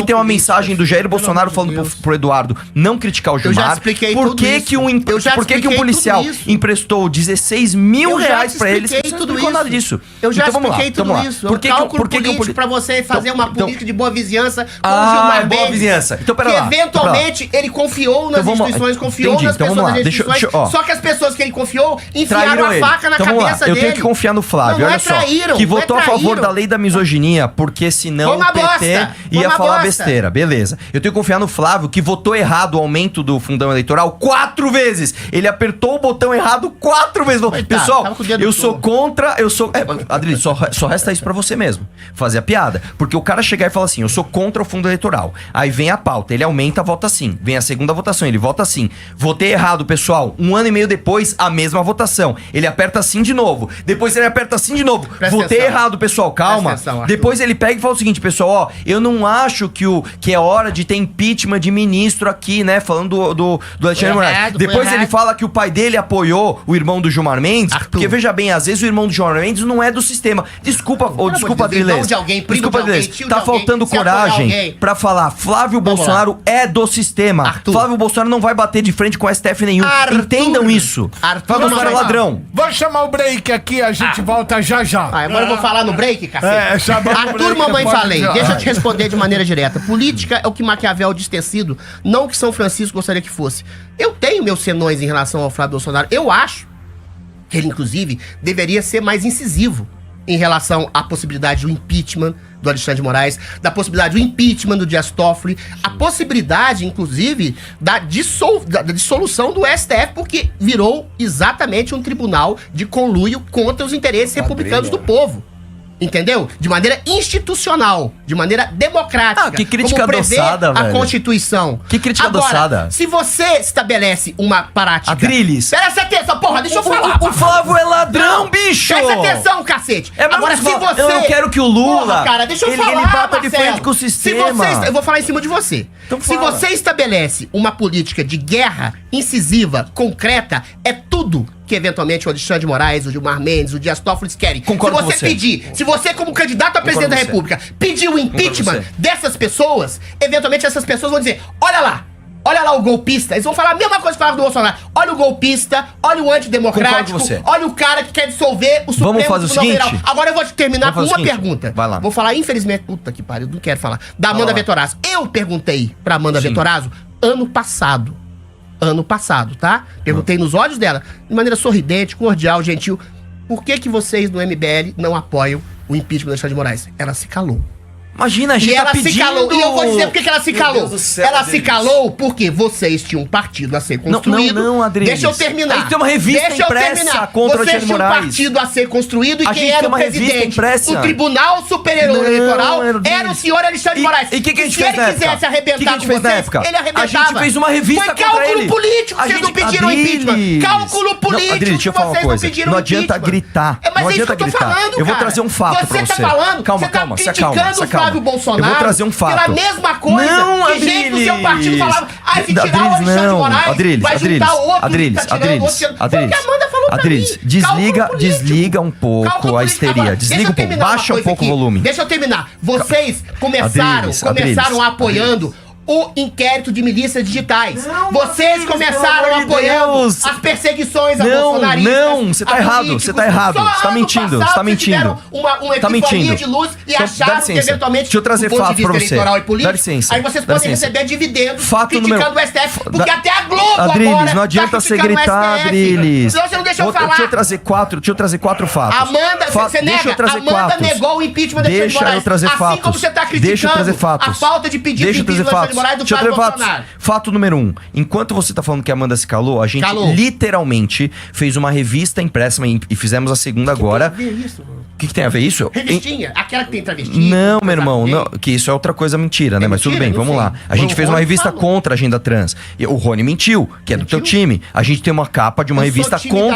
tem uma mensagem do Jair Bolsonaro falando pro Eduardo não criticar o Gilmar, Eu já expliquei por tudo que isso. que por que um policial emprestou 16 mil reais pra eles? Eu já te expliquei Não tudo explicou isso. nada disso. Eu já Então, vamos lá, expliquei vamos tudo lá. isso. Por que Cálculo que um político pra você fazer uma política de boa vizinhança com o Ah, Gilmar boa Mendes, vizinhança. Então, pera que lá, eventualmente ele confiou nas Então, vamos lá. instituições, confiou Entendi, nas então, pessoas vamos lá. das Deixa instituições, eu- ó. só que as pessoas que ele confiou enfiaram Traíram a ele. faca na Então, vamos lá. cabeça Eu dele. tenho que confiar no Flávio, Não olha é só. traíram, Que não é votou a favor traíram. da lei da misoginia, porque senão Foi uma o PT bosta, foi ia uma falar bosta. besteira. Beleza. Eu tenho que confiar no Flávio, que votou errado o aumento do fundão eleitoral 4 vezes. Ele apertou o botão errado 4 vezes. Pessoal, tava com o dedo eu todo. sou contra, Adriles, só resta isso pra você mesmo. Fazer a piada. Porque o cara chegar e falar assim, eu sou contra o fundo eleitoral. Aí vem a pauta, ele aumenta, vota sim. Vem a segunda votação, ele vota sim. Votei errado, pessoal. 1 ano e meio depois, a mesma votação. Ele aperta sim de novo. Depois ele aperta sim de novo. Presta Votei atenção. errado, pessoal. Calma. Presta atenção, Arthur. Depois ele pega e fala o seguinte, pessoal, ó, eu não acho que é hora de ter impeachment de ministro aqui, né? Falando do Alexandre Foi Moraes. errado, foi Depois ele errado. fala que o pai dele apoiou o irmão do Gilmar Mendes, Arthur. porque veja bem, às vezes o irmão do Gilmar Mendes não é do sistema. Desculpa, desculpa, amor de Deus, Adriles. irmão de alguém, primo Desculpa, de alguém, Adriles. tio Tá de alguém, faltando se apoiar coragem alguém. pra falar Flávio Vamos Bolsonaro é do sistema. Arthur. Flávio Bolsonaro não vai bater de frente com o STF nenhum. Arthur. Entendam isso. Arthur, Flávio Bolsonaro é não. ladrão. Vamos chamar o break aqui, a gente volta já já. Agora eu vou falar no break, cacete. chamar o Arthur, break, mamãe, pode falei. já. Deixa eu te responder de maneira direta. Política é o que Maquiavel diz ter sido, não o que São Francisco gostaria que fosse. Eu tenho meus senões em relação ao Flávio Bolsonaro. Eu acho que ele, inclusive, deveria ser mais incisivo em relação à possibilidade do impeachment do Alexandre de Moraes, da possibilidade do impeachment do Dias Toffoli, a possibilidade, inclusive, da dissolução do STF, porque virou exatamente um tribunal de conluio contra os interesses republicanos do povo. Entendeu? De maneira institucional, de maneira democrática. Ah, que crítica como prevê adoçada, a velho. Constituição. Que crítica Agora, adoçada. se você estabelece uma prática... Adriles. Presta atenção, porra, deixa eu falar. O Flávio é ladrão, bicho! Presta atenção, cacete. É, mas Agora, se Flávio, você... eu não quero que o Lula, Porra, cara, deixa eu ele falar, bata de Marcelo. frente com o sistema. Se você... Eu vou falar em cima de você. Então se fala. você estabelece uma política de guerra incisiva, concreta, é tudo que eventualmente o Alexandre de Moraes, o Gilmar Mendes, o Dias Toffoli querem. Concordo se com você você. pedir, se você como candidato a presidente da com você. República pedir o impeachment com você. dessas pessoas, eventualmente essas pessoas vão dizer, olha lá o golpista. Eles vão falar a mesma coisa que falavam do Bolsonaro. Olha o golpista, olha o antidemocrático, Concordo com você. olha o cara que quer dissolver o Supremo Vamos fazer o Tribunal seguinte? Federal. Agora eu vou te terminar com Vamos uma fazer o seguinte. pergunta. Vai lá. Vou falar, infelizmente, puta que pariu, não quero falar. Da Amanda lá. Vetorazzo. Eu perguntei pra Amanda Sim. Vetorazzo ano passado, tá? Perguntei nos olhos dela, de maneira sorridente, cordial, gentil, por que vocês no MBL não apoiam o impeachment do Alexandre de Moraes? Ela se calou. Imagina, a gente E ela tá pedindo... se calou. E eu vou dizer por que ela se Meu calou. Deus do céu, Ela se Adriles. calou porque vocês tinham um partido a ser construído. não, Adriles. Deixa eu terminar. A gente tem uma revista Deixa eu impressa terminar. contra o vocês Alexandre tinham um Moraes. partido a ser construído e A quem gente era tem o uma revista presidente impressa. do Tribunal Superior Não, Eleitoral Adriles. era o senhor Alexandre de Moraes. E o que a gente se fez ele na época? quisesse arrebentar Que a gente com fez na vocês, época? ele arrebentava. A gente fez uma revista Foi contra cálculo ele. político. A Vocês não gente- pediram impeachment. Adriles. Cálculo Não, político Adriles, deixa eu que falar uma vocês coisa. não pediram Não adianta impeachment. gritar. É, mas Não é isso adianta que eu tô gritar. falando, Eu vou cara. trazer um fato pra Você você. tá falando, Calma, você tá calma, se criticando acalma, se o Flávio acalma. Bolsonaro Eu vou trazer um fato. pela mesma coisa Não, que gente do seu partido falava. Ah, se tirar o Adriles, Alexandre de não. Moraes, Adriles, vai juntar outro Adriles, que tá tirando, outro tirando. Foi o que a Amanda falou pra Adriles, mim. desliga, Cálculo político. desliga um pouco Cálculo a político. histeria. Agora, Desliga deixa eu um pouco, terminar uma baixa um coisa pouco o aqui. volume. Deixa eu terminar. Vocês começaram Adriles, apoiando o inquérito de milícias digitais. Vocês Adriles, começaram pelo amor de apoiando Deus. as perseguições a Não, bolsonaristas. não, você tá a errado, políticos. você tá errado, Só você tá ano mentindo, passado você tá vocês tiveram mentindo. uma Tá epifania mentindo. de luz e Então, dá acharam que licença. eventualmente, Deixa eu trazer do ponto fato de vista pra você. eleitoral e político, Dá licença. aí vocês Dá podem licença. receber dividendos Fato criticando número- o STF, porque até a Globo Adriles, agora não adianta tá você criticando o gritar, STF. Adriles. Senão você não deixa eu falar. Deixa eu trazer quatro fatos. Amanda, você nega? Deixa eu trazer Amanda quatro. negou o impeachment do Alexandre de Deixa Moraes. eu trazer assim fatos. como você tá Deixa eu criticando trazer fatos. a falta de pedido Deixa de eu trazer impeachment do Alexandre fatos. de Moraes do Deixa eu Flávio trazer fatos. Bolsonaro. Fato número 1. Enquanto você tá falando que a Amanda se calou, a gente Calou. literalmente fez uma revista impressa e fizemos a segunda agora. O que tem a ver isso? Revistinha, aquela que tem travesti. Não, com meu irmão, gay. não, que isso é outra coisa mentira, né? É Mas tudo mentira? bem, Não vamos sei. lá. A gente O fez uma Rony revista falou. contra a agenda trans. E o Rony mentiu, que é do teu time. A gente tem uma capa de uma Eu sou revista time da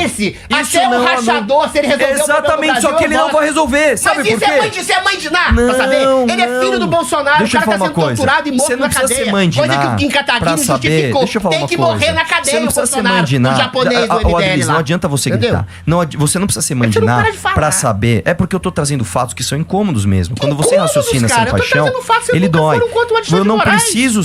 Alice, até o rachador, se ele resolver Exatamente, só que ele não vai resolver. Sabe mas por isso quê? isso é mãe de Ná, pra saber? Ele é filho do Bolsonaro, Deixa eu o cara falar tá sendo uma coisa. torturado e morto Você não na precisa cadeia. ser mãe de Coisa Ná que o Kim Kataguiri pra saber. justificou. Deixa eu falar Tem uma que coisa. morrer na Você cadeia, não o precisa ser Bolsonaro, mãe de o Ná. japonês do Ô, MBL Adriles, lá. não adianta você Entendeu? gritar. Você não precisa ser mãe É de que não Ná para de falar. pra saber. É porque eu tô trazendo fatos que são incômodos mesmo. Quando você Incômodos, raciocina sem cara? Eu tô paixão, trazendo fatos que ele nunca dói. foram contra o Alexandre Eu não Moraes. preciso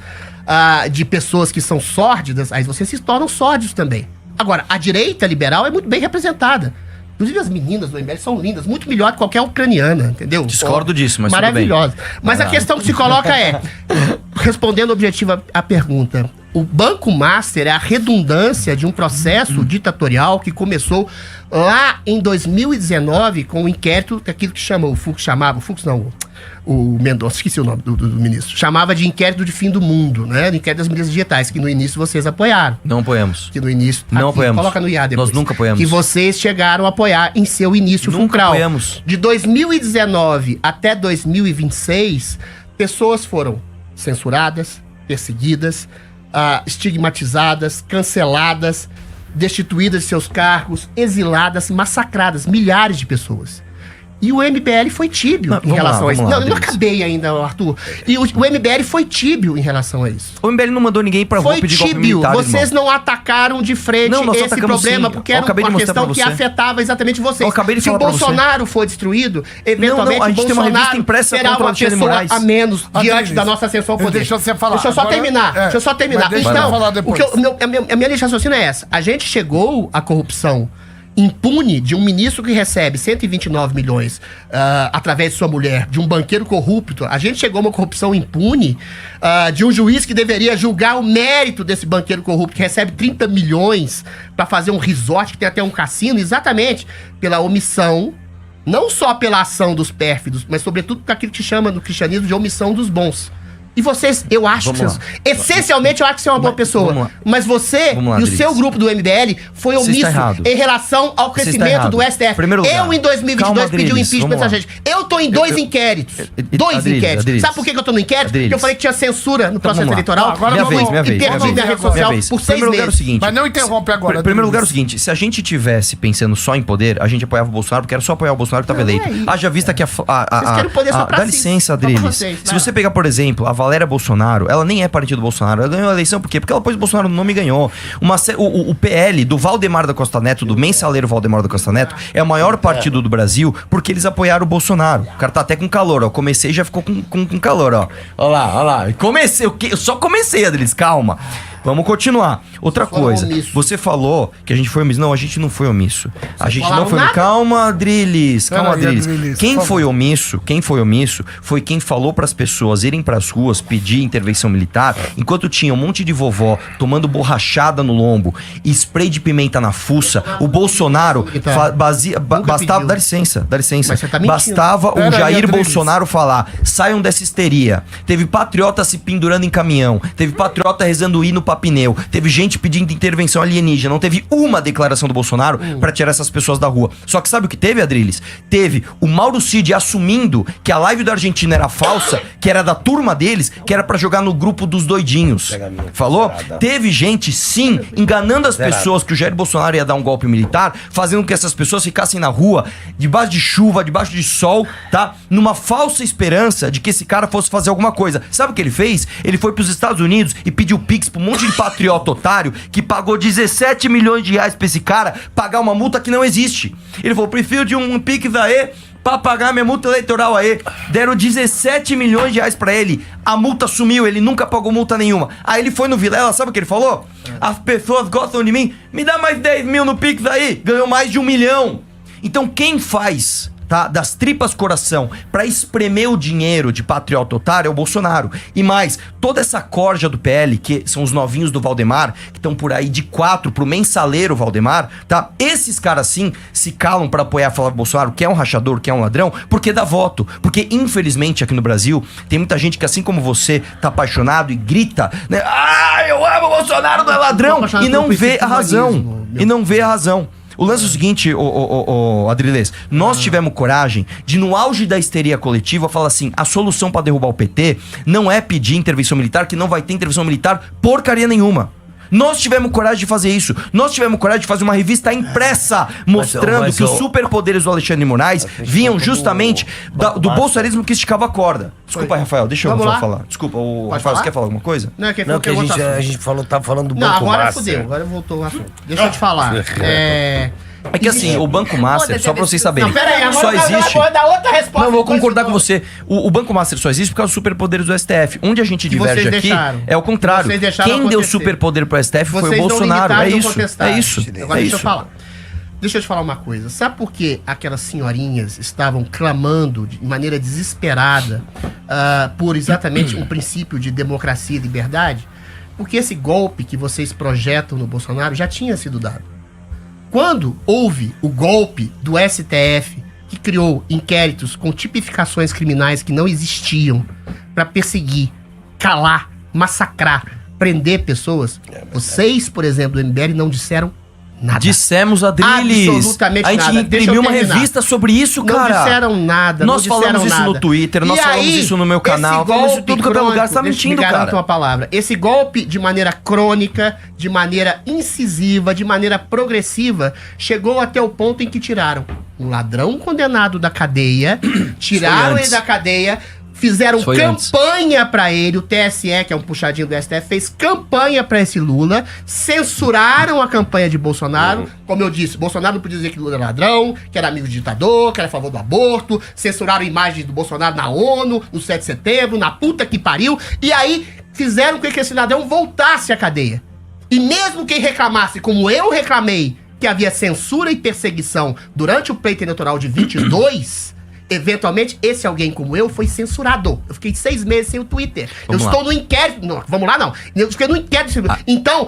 de pessoas que são sórdidas, aí vocês se tornam sórdidos também. Agora, a direita liberal é muito bem representada. Inclusive as meninas do MBL são lindas, muito melhor que qualquer ucraniana, entendeu? Discordo disso, mas maravilhosa. Mas a questão que se coloca é, respondendo objetivo à pergunta, o Banco Master é a redundância de um processo ditatorial que começou lá em 2019 com o inquérito, aquilo que chama, o Mendonça, esqueci o nome do ministro, chamava de inquérito de fim do mundo, né? O inquérito das mídias digitais, que no início vocês apoiaram. Não apoiamos. Que no início... Não apoiamos. Coloca no IA depois. Nós nunca apoiamos. Que vocês chegaram a apoiar em seu início Nunca fulcral. apoiamos. De 2019 até 2026, pessoas foram censuradas, perseguidas, estigmatizadas, canceladas, destituídas de seus cargos, exiladas, massacradas, milhares de pessoas. E o MBL foi tíbio em relação a isso. Não, eu não acabei ainda, Arthur. E o MBL foi tíbio em relação a isso. O MBL não mandou ninguém pra rua Foi pedir golpe tíbio. militar, Vocês irmão. não atacaram de frente Não, nós esse atacamos problema, sim. porque Eu era acabei de uma mostrar questão pra que você. afetava exatamente vocês. Eu acabei de Se o falar pra você. Bolsonaro for destruído, eventualmente Não, a gente o tem uma revista Bolsonaro impressa será contra o uma Alexandre pessoa Moraes. a menos diante Adriles, da nossa ascensão ao poder. deixa você falar. Deixa eu só Agora, terminar. Deixa eu só terminar. mas deixa eu Então, falar depois. a minha linha de raciocínio é essa. A gente chegou à corrupção impune de um ministro que recebe 129 milhões através de sua mulher, de um banqueiro corrupto. A gente chegou a uma corrupção impune de um juiz que deveria julgar o mérito desse banqueiro corrupto, que recebe 30 milhões para fazer um resort, que tem até um cassino, exatamente pela omissão, não só pela ação dos pérfidos, mas sobretudo por aquilo que chama no cristianismo de omissão dos bons. E vocês, eu acho Vamos que vocês, essencialmente eu acho que você é uma boa Vamos pessoa. lá. Mas você Vamos lá, e o Adriles. seu grupo do MBL foi Você está omisso errado. em relação ao Você está crescimento errado. do STF. Primeiro lugar. Eu, em 2022, Calma, pedi o Adriles, impeachment vamos dessa lá. gente. Eu tô em dois inquéritos. Dois Adriles, inquéritos. Adriles. Sabe por que eu tô no inquérito? Adriles. Porque eu falei que tinha censura no processo vamos lá. eleitoral. Agora minha vamos- vez, minha e vez. perdi minha minha vez. rede social Minha vez. por 6 Primeiro lugar é o meses. seguinte. Mas não interrompe agora. Em primeiro lugar é o Adriles. seguinte, se a gente tivesse pensando só em poder, a gente apoiava o Bolsonaro porque era só apoiar o Bolsonaro que estava Não, eleito. é isso. Haja vista que Vocês querem poder só pra dá si, licença, só pra Adriles. vocês, Se vai você pegar, por exemplo, a Valéria Bolsonaro, ela nem é parente do Bolsonaro. Ela ganhou a eleição por quê? Porque ela pôs o Bolsonaro no nome e ganhou. O PL do Valdemar da Costa Neto, do mensaleiro Valdemar da Costa Neto, é o maior partido do Brasil porque eles apoiaram o Bolsonaro. O cara tá até com calor, ó. Comecei e já ficou com calor, ó. Olha lá. Comecei, eu só comecei, Adriles, calma. Vamos continuar. Outra foram coisa, omisso. você falou que a gente foi omisso. Não, a gente não foi omisso. A gente não falaram foi omisso. nada? Calma, Adriles. Calma, Peraí, Adriles. Adriles, Quem por foi omisso foi quem falou pras pessoas irem pras ruas pedir intervenção militar, enquanto tinha um monte de vovó tomando borrachada no lombo e spray de pimenta na fuça. O Bolsonaro bastava. pediu. Dá licença. Mas você tá mentindo. Bastava o Pera aí, Jair Adriles. Bolsonaro falar: saiam dessa histeria. Teve patriota se pendurando em caminhão, teve patriota rezando hino pra pneu, teve gente pedindo intervenção alienígena, não teve uma declaração do Bolsonaro pra tirar essas pessoas da rua. Só que sabe o que teve, Adriles? Teve o Mauro Cid assumindo que a live da Argentina era falsa, que era da turma deles, que era pra jogar no grupo dos doidinhos. Falou? Teve gente, sim, enganando as pessoas que o Jair Bolsonaro ia dar um golpe militar, fazendo com que essas pessoas ficassem na rua, debaixo de chuva, debaixo de sol, tá? Numa falsa esperança de que esse cara fosse fazer alguma coisa. Sabe o que ele fez? Ele foi pros Estados Unidos e pediu pix pra um monte de patriota otário que pagou 17 milhões de reais pra esse cara pagar uma multa que não existe. Ele falou: prefiro de um pix aí pra pagar minha multa eleitoral aí. Deram 17 milhões de reais pra ele. A multa sumiu, ele nunca pagou multa nenhuma. Aí ele foi no Vilela, sabe o que ele falou? As pessoas gostam de mim, me dá mais 10 mil no pix aí. Ganhou mais de 1 milhão. Então quem faz, tá, das tripas coração pra espremer o dinheiro de patriota otário é o Bolsonaro. E mais, toda essa corja do PL, que são os novinhos do Valdemar, que estão por aí de 4 pro mensaleiro Valdemar, tá? Esses caras sim se calam pra apoiar Flávio Bolsonaro, que é um rachador, que é um ladrão, porque dá voto. Porque infelizmente aqui no Brasil tem muita gente que, assim como você, tá apaixonado e grita, né? Ah, eu amo o Bolsonaro, não é ladrão! E não vê a razão. E não vê a razão. O lance é o seguinte, Adrilês, nós tivemos coragem de, no auge da histeria coletiva, falar assim: a solução pra derrubar o PT não é pedir intervenção militar, que não vai ter intervenção militar porcaria nenhuma. Nós tivemos coragem de fazer isso. Nós tivemos coragem de fazer uma revista impressa mostrando que os superpoderes do Alexandre de Moraes vinham justamente do bolsonarismo que esticava a corda. Desculpa, Rafael, deixa eu falar. Desculpa, Rafael, você quer falar alguma coisa? Não, Não, que a gente tá falando do Não, Banco agora Master. fudeu, agora voltou o assunto. Deixa eu te falar. É que assim, o Banco Master, Foda-se só a pra vocês discussão. saberem, Não, pera aí, agora só existe... eu vou dar outra resposta. Não, eu vou depois concordar do- com você. O Banco Master só existe por causa dos superpoderes do STF. Onde a gente Que diverge vocês aqui deixaram. é o contrário. Vocês deixaram Quem deu acontecer. superpoder pro STF foi Vocês o não Bolsonaro. limitaram É e não isso. contestaram. É isso. Agora É deixa eu isso. falar. Deixa eu te falar uma coisa. Sabe por que aquelas senhorinhas estavam clamando de maneira desesperada por exatamente um princípio de democracia e liberdade? Porque esse golpe que vocês projetam no Bolsonaro já tinha sido dado. Quando houve o golpe do STF, que criou inquéritos com tipificações criminais que não existiam para perseguir, calar, massacrar, prender pessoas, vocês, por exemplo, do MBL, não disseram nada. Dissemos, Adriles. Absolutamente A gente nada. Deixa eu imprimiu uma terminar. revista sobre isso, Não cara. disseram nada. Nós não disseram falamos isso nada. no Twitter, nós E falamos aí, isso no meu canal, esse falamos isso em golpe tudo quanto é lugar. Você tá crônico, mentindo, me garanto cara. uma palavra. Esse golpe, de maneira crônica, de maneira incisiva, de maneira progressiva, chegou até o ponto em que tiraram um ladrão condenado da cadeia, tiraram ele antes. da cadeia, fizeram Foi campanha pra ele, o TSE, que é um puxadinho do STF, fez campanha pra esse Lula, censuraram a campanha de Bolsonaro. Como eu disse, Bolsonaro não podia dizer que Lula era ladrão, que era amigo de ditador, que era a favor do aborto, censuraram imagens do Bolsonaro na ONU, no 7 de setembro, na puta que pariu, e aí fizeram com que esse ladrão voltasse à cadeia. E mesmo quem reclamasse, como eu reclamei, que havia censura e perseguição durante o pleito eleitoral de 22, eventualmente, esse alguém como eu foi censurado. Eu fiquei 6 meses sem o Twitter. Vamos eu lá. estou no inquérito. Não, vamos lá, não. Eu estou no inquérito. Então,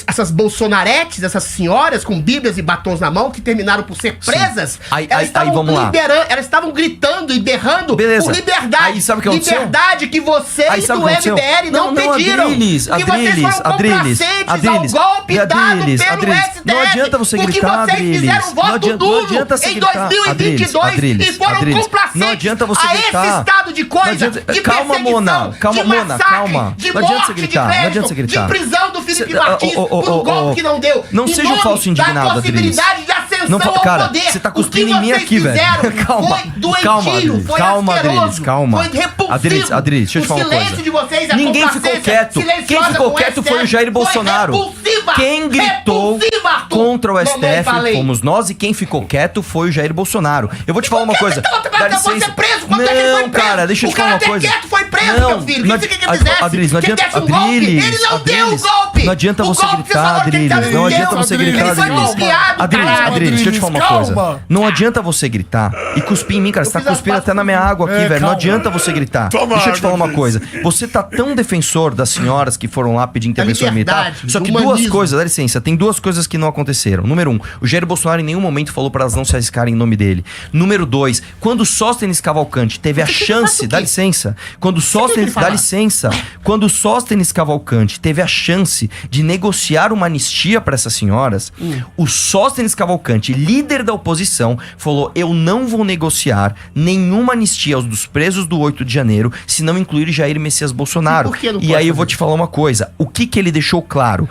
essas bolsonaretes, essas senhoras com bíblias e batons na mão que terminaram por ser presas, Aí, elas aí, estavam vamos lá. elas estavam gritando e berrando Beleza. por liberdade. Aí sabe o que aconteceu? Liberdade que vocês Aí sabe do o que aconteceu? MBL não pediram. Adriles, Porque vocês foram complacentes ao golpe dado pelo STF. Não adianta você porque gritar, vocês Adriles. fizeram voto duro não adianta você em gritar. 2022 e foram complacentes Não adianta você a gritar. esse estado de Não coisa, adianta- de calma, perseguição, Mona. Calma, de Mona. massacre, Calma. de Não adianta morte você de gritar. Não Cléston, adianta você gritar. de prisão do Felipe Cê- Martins por um golpe que não deu. Não Em seja um nome falso indignado, da possibilidade de ascensão Não fa- ao cara, poder. você tá O cuspindo que em mim vocês aqui, velho. fizeram Calma. Foi doentio, Calma, Adriles. foi Calma, asqueroso, Adriles. Calma. Foi repulsivo. Adriles, deixa eu te falar uma O silêncio coisa. de vocês é Ninguém ficou complacência quieto. silenciosa Quem ficou com quieto STF. foi o Jair Bolsonaro. Repulsiva. Quem gritou Repulsiva, Arthur. contra o Mamãe, STF falei. fomos nós e quem ficou quieto foi o Jair Bolsonaro. Eu vou te falar uma coisa. Então, Dá você licença. é preso? Quando é que ele foi Não, preso? cara, deixa eu te O falar cara uma até coisa. quieto foi preso, Não, meu filho. não Isso que adi- quisesse. Adriles, não Quem adianta- desse um golpe, Adriles, ele não deu o Adriles, golpe. não adianta O você golpe que gritar, falou que ele Adriles. deu, Não adianta você Adriles, gritar, ele foi Adriles. golpeado, Adriles, caralho. Adriles, deixa eu te falar uma Calma. coisa. Não adianta você gritar e cuspir em mim, cara. Você tá fiz as cuspindo pazes até na minha água aqui, É, velho. Não calma. adianta você gritar. Toma Deixa eu te falar água, uma coisa. Você tá tão defensor das senhoras que foram lá pedir intervenção militar. liberdade, Só que do duas humanismo. coisas, dá licença, tem duas coisas que não aconteceram. Número 1, o Jair Bolsonaro em nenhum momento falou para elas não se arriscarem em nome dele. Número 2, quando Sóstenes Cavalcante teve a chance, dá licença, quando Sóstenes, dá licença, quando Sóstenes Cavalcante teve a chance de negociar uma anistia para essas senhoras, o Sóstenes Cavalcante, líder da oposição, falou: eu não vou negociar nenhuma anistia aos dos presos do 8 de janeiro se não incluir Jair Messias Bolsonaro. E por que não E pode aí eu vou fazer te falar uma coisa, o que ele deixou claro?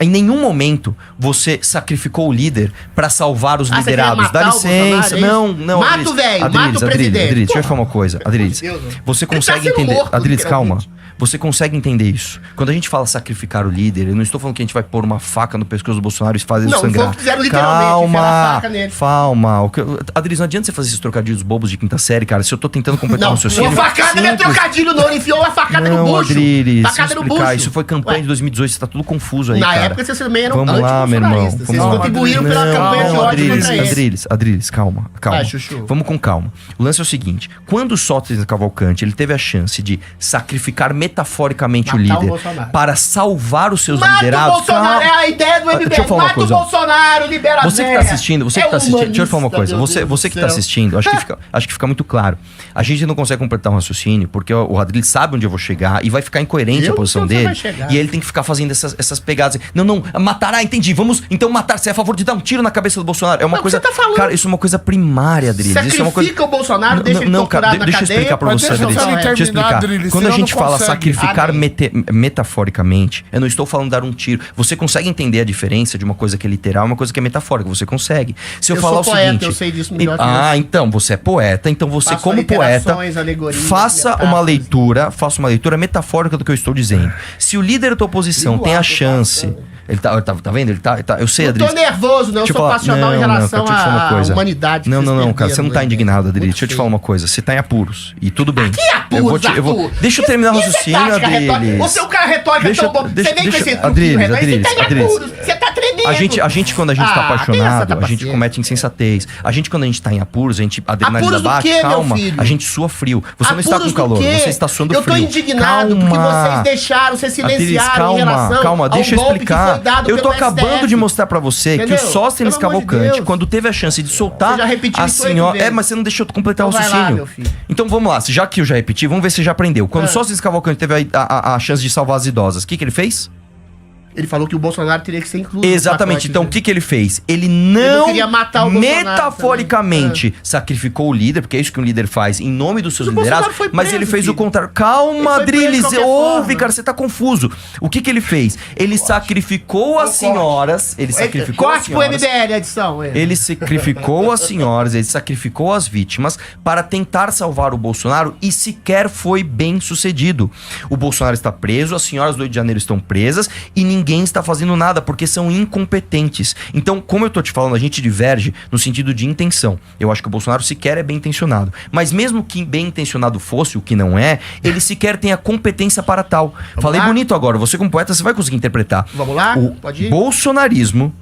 Em nenhum momento você sacrificou o líder pra salvar os Ah, você liderados. queria Dá matar o licença. Bolsonaro, é Não, isso? não. Mata Adriles, o velho, Adriles, mata o Adriles, presidente. Adriles, deixa eu Porra. falar uma coisa. Adriles, Meu Deus, você ele tá consegue sendo entender. morto, Adriles, calma. literalmente. Você consegue entender isso. Quando a gente fala sacrificar o líder, eu não estou falando que a gente vai pôr uma faca no pescoço do Bolsonaro e fazer ele Não, sangrar. foi o que fizeram literalmente, enfiaram a faca nele. Calma. Adriles, não adianta você fazer esses trocadilhos bobos de quinta série, cara. Se eu tô tentando completar Não, um raciocínio. uma facada não é simples. trocadilho, não. Ele enfiou uma facada no Não, bucho. Adriles, Facada deixa eu no explicar. bucho. Isso foi campanha de 2018, você tá tudo confuso aí, Na cara. época, vocês também eram Vamos lá, meu irmão. antibolsonaristas. Vocês Vamos lá. contribuíram pela campanha de Não, ódio contra ele. Adriles, calma. Vai, Chuchu. Vamos com calma. O lance é o seguinte: quando o Sóstenes Cavalcante ele teve a chance de sacrificar metaforicamente Matar o o líder Bolsonaro. para salvar os seus Mata o liderados. Bolsonaro, calma. é a ideia do MBL. Deixa eu falar uma Mata coisa, o ó. Bolsonaro, libera a Você que tá véia. assistindo, deixa eu falar uma coisa. Você que tá assistindo, acho que fica muito claro. A gente não consegue completar um raciocínio, porque o Adriles sabe onde eu vou chegar e vai ficar incoerente Eu a posição não sei dele. onde você vai chegar. E ele tem que ficar fazendo essas pegadas. Não, matará, entendi. Vamos então matar. Você é a favor de dar um tiro na cabeça do Bolsonaro? É uma Não, o que coisa. você tá falando? Cara, isso é uma coisa primária, Adriles. Isso é uma coisa. Sacrifica o Bolsonaro, deixa ele torturado na deixa eu cadeia, explicar pra mas você, deixa eu Adriles. só Deixa eu terminar, explicar. Adriles, Quando a senão gente não fala consegue. sacrificar Amém. metaforicamente, eu não estou falando dar um tiro. Você consegue entender a diferença de uma coisa que é literal e uma coisa que é metafórica? Você consegue. Se eu, Eu falar sou o poeta, seguinte. eu sei disso melhor que você. Então você é poeta. Então você, Faço como poeta, aliterações, alegorias, faça uma metáforas. faça uma leitura metafórica do que eu estou dizendo. Se o líder da oposição Ligo tem a alto, chance. eu falo, Tá vendo? Eu sei, Não tô Adriles. nervoso, não. Eu Deixa eu sou falar- passional em não, relação cara, deixa eu te falar uma à coisa. humanidade. que Não, vocês cara, você perderam, não tá né? indignado, Adriles. Muito Deixa eu te feio. falar uma coisa. Você tá em apuros. E tudo bem. Que apuros, Arthur? Deixa eu terminar o Isso é raciocínio, tática retórica. Adriles. O seu cara retórica é tão bom. Você vem com esse Adriles, retórica. Adriles, Você tá em Adriles. apuros. Você tá tremendo. A gente, quando a gente tá tenha apaixonado, santa a gente paciência. comete insensatez. A gente, quando a gente tá em apuros, a adrenalina Apuros do baixa, quê, meu calma. filho? A gente sua frio. Você não está com Apuros do calor, quê? você está suando Eu frio. tô indignado porque vocês deixaram, vocês silenciaram em relação Calma, ao deixa eu golpe que explicar. foi dado Eu tô pelo acabando STF. de mostrar pra você Entendeu? que o Sóstenes Pelo amor de Cavalcante, Deus. quando teve a chance de soltar Você já repetiu a isso oito senhora... vezes. mas você não deixou eu completar Então o vai lá, raciocínio. meu filho. Então vamos lá, já que eu já repeti, vamos ver se você já aprendeu. Quando o Sóstenes Cavalcante teve a chance de salvar as idosas, o que ele fez? Ele falou que o Bolsonaro teria que ser incluído. no Exatamente. pacote, Então, né? o que ele fez? Ele não queria matar o Bolsonaro metaforicamente sacrificou o líder, porque é isso que um líder faz em nome dos seus Mas o liderados, Bolsonaro foi mas preso, ele fez filho. o contrário. Calma, Ele foi preso de Adriles, qualquer ouve, forma. cara, você tá confuso. O que ele fez? Ele sacrificou as senhoras, ele sacrificou as Corte pro senhoras. MBL, a edição. Ele sacrificou as senhoras, ele sacrificou as vítimas para tentar salvar o Bolsonaro e sequer foi bem sucedido. O Bolsonaro está preso, as senhoras do Rio de Janeiro estão presas e ninguém está fazendo nada porque são incompetentes. Então, como eu tô te falando, a gente diverge no sentido de intenção. Eu acho que o Bolsonaro sequer é bem intencionado. Mas mesmo que bem intencionado fosse, o que não é, ele sequer tem a competência para tal. Falei lá? bonito agora, você como poeta, você vai conseguir interpretar. Vamos lá? O Pode ir? bolsonarismo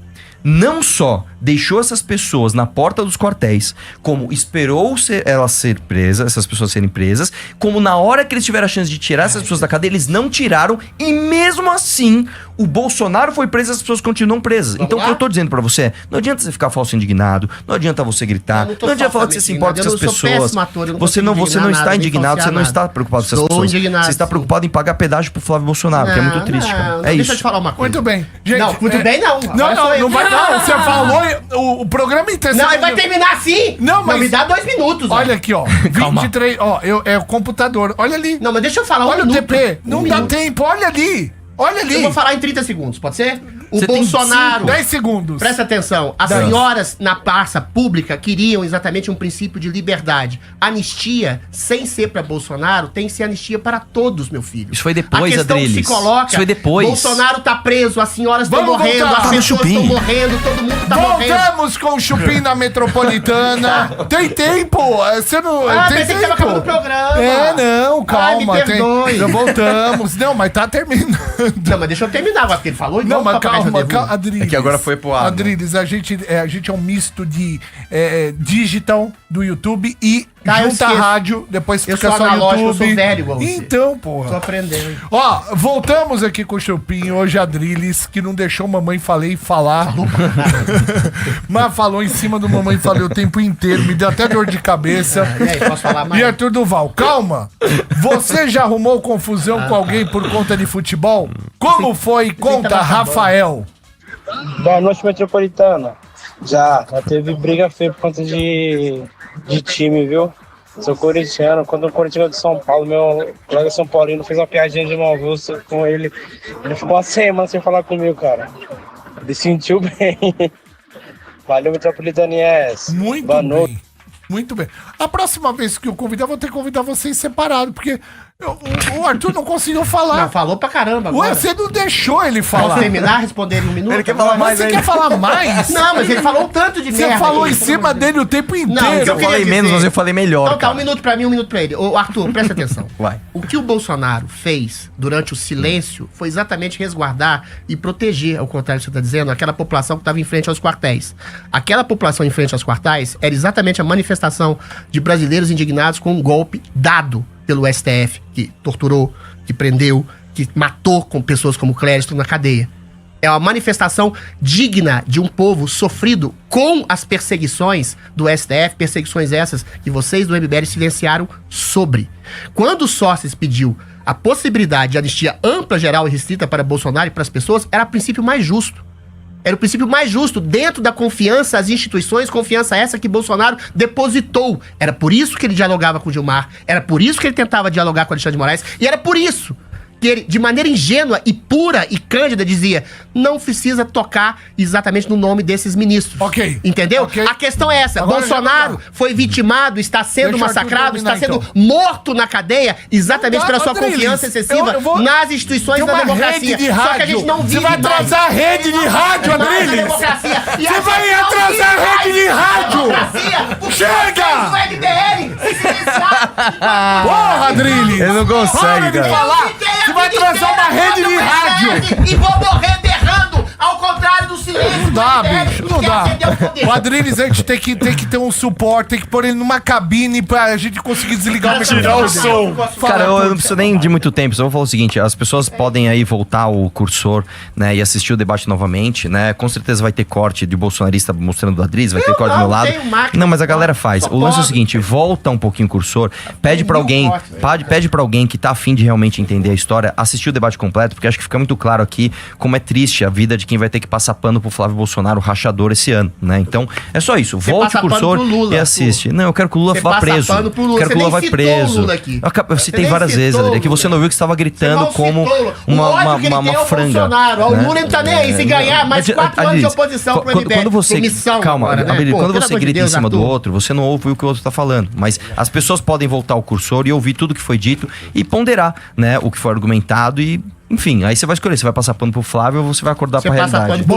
não só deixou essas pessoas na porta dos quartéis, como esperou elas ser presas, essas pessoas serem presas, como na hora que eles tiveram a chance de tirar essas pessoas da cadeia, eles não tiraram, e mesmo assim, o Bolsonaro foi preso e as pessoas continuam presas. Vamos Então o que lá? eu tô dizendo pra você é, não adianta você ficar falso indignado, não adianta você gritar, Eu não tô não adianta falar que você se importa com falsamente essas indignado, eu pessoas. sou péssimo ator, eu não Você não consigo está indignar nada, indignado, nem você não falsear está preocupado com essas Estou pessoas. indignado, Você está sim. preocupado em pagar pedágio pro Flávio Bolsonaro, que é muito triste, cara. É Deixa isso. eu te falar uma coisa. Muito bem. Gente, Não, muito bem não. Não, Agora sou não, eu. não vai não. Você falou o programa inteiro. Não, você ele vai terminar assim. Não, mas- me dá 2 minutos. Olha velho. aqui, ó. Calma. 23, ó, é o computador. Olha ali. Não, mas deixa eu falar Olha um o minuto. TP. Não Um dá minuto. tempo. Olha ali. Olha ali. Eu vou falar em 30 segundos, pode ser? O Você tem Bolsonaro... 10 segundos. Presta atenção, as senhoras na praça pública queriam exatamente um princípio de liberdade. Anistia, sem ser para Bolsonaro, tem que ser anistia para todos, meu filho. Isso foi depois, A questão que Adriles. se coloca, Isso foi depois. Bolsonaro tá preso, as senhoras estão Vamos morrendo, voltar. as Tá no pessoas Chupim. estão morrendo, todo mundo tá morrendo. Voltamos com o Chupim na Metropolitana. Tem tempo. Você não. Ah, tem pensei que tava acabando o programa. É, não, calma. Ai, me perdoe. Já voltamos. Não, mas tá terminando. Não, mas deixa eu terminar agora, porque ele falou. Não, mas calma, calma. Adriles. É que agora foi pro ar, né? Adriles, a gente é um misto de digital do YouTube e Tá, eu junta a esqueço. rádio, depois Eu fica sou só analógico, YouTube. eu sou velho igual você. Então, Tô porra. aprendendo. Ó, voltamos aqui com o Chupim, hoje Adriles, que não deixou mamãe falei falar. Mas falou em cima do mamãe falei o tempo inteiro, me deu até dor de cabeça. E aí, posso falar mais? E Arthur Duval, calma. Você já arrumou confusão com alguém por conta de futebol? Como foi? Conta, tava acabando. Rafael. Boa noite, Metropolitana. Já teve briga feia por conta de time, viu? Sou corintiano. Quando o Corinthians ganhou de São Paulo, meu colega São Paulino fez uma piadinha de mau gosto com ele. Ele ficou uma semana sem falar comigo, cara. Ele sentiu bem. Valeu, Metropolitaniense. Muito Boa bem. noite. Muito bem. A próxima vez que eu convidar, vou ter que convidar vocês separados, porque o Arthur não conseguiu falar. Não, falou pra caramba Ué, agora. você não deixou ele falar. Posso terminar, responder em um minuto? Ele quer falar mais Você ainda. quer falar mais? Não, mas ele falou um tanto de Você merda. falou aqui. em cima dele o tempo Não, inteiro. eu Eu queria falei dizer- menos, mas eu falei melhor, Então tá, cara. um minuto pra mim, um minuto pra ele. Ô, Arthur, presta atenção. Vai. O que o Bolsonaro fez durante o silêncio foi exatamente resguardar e proteger, ao contrário do que você está dizendo, aquela população que estava em frente aos quartéis. Aquela população em frente aos quartéis era exatamente a manifestação de brasileiros indignados com um golpe dado pelo STF, que torturou, que prendeu, que matou com pessoas como Clériston na cadeia. É uma manifestação digna de um povo sofrido com as perseguições do STF, perseguições essas que vocês do MBL silenciaram sobre. Quando o Sócrates pediu a possibilidade de anistia ampla, geral e restrita para Bolsonaro e para as pessoas, era o princípio mais justo. Era o princípio mais justo dentro da confiança às instituições, confiança essa que Bolsonaro depositou. Era por isso que ele dialogava com Gilmar, era por isso que ele tentava dialogar com Alexandre de Moraes, e era por isso que ele, de maneira ingênua e pura e cândida, dizia: não precisa tocar exatamente no nome desses ministros. Ok. Entendeu? Ok. A questão é essa. Agora Bolsonaro já foi vitimado, está sendo Deixa o Arthur massacrado, terminar, está sendo então. morto na cadeia exatamente Não dá, pela sua Adriles. confiança excessiva Eu vou- nas instituições Tem da uma democracia. rede de Só que a rádio. gente não vive Você vai mais. atrasar a rede de rádio, Mais a Adriles. democracia. E Você a vai gente não atrasar vive a mais rede de rádio. democracia, porque Chega! vocês, o MBL, se silenciaram. Porra, Adriles. Ele não consegue, Para de cara. falar. Você vai atrasar uma rede de rádio. E vou morrer berrando, ao contrário do silêncio. Não dá, do MBL, bicho, que não quer dá. acender o poder. O Adriles, a gente tem que ter um suporte, tem que pôr ele numa cabine pra gente conseguir desligar o microfone. Tirar o dele. som. Fala, Cara, eu Arthur. não preciso nem de muito tempo, só vou falar o seguinte: as pessoas podem aí voltar ao cursor, né, e assistir o debate novamente, né? Com certeza vai ter corte de bolsonarista mostrando o Adriles, vai ter corte do meu lado. tenho máquina, Não, mas a galera faz. só O lance é o pobre. seguinte: volta um pouquinho o cursor, pede pra mil alguém, cortes, velho. pede pra alguém que tá afim de realmente entender a história, assistir o debate completo, porque acho que fica muito claro aqui como é triste a vida de quem vai ter que passar pano pro Flávio Bolsonaro, rachador, esse ano, né? Então, é só isso. Volte o passa pano cursor pro Lula, e assiste. Não, eu quero que o Lula Você vá passa preso. pano pro Lula. Quero que o Você Lula vá nem citou o preso. Lula aqui. Eu Você citei nem várias vezes, citou o Adri, que você Lula. não viu que estava gritando Não como citou o uma ódio que ele tem ao franga. Bolsonaro. O né? Lula não tá nem aí. Se ganhar mais 4 anos de oposição pro MBL. Quando você, Pro missão calma, agora, né? Abelino, Pô, quando pelo você amor de grita Deus, em cima do Arthur. outro, você não ouve o que o outro tá falando. Mas as pessoas podem voltar ao cursor e ouvir tudo que foi dito e ponderar, né, o que foi argumentado e, enfim, aí você vai escolher, você vai passar pano pro Flávio ou você vai acordar Você pra passa realidade. pano pro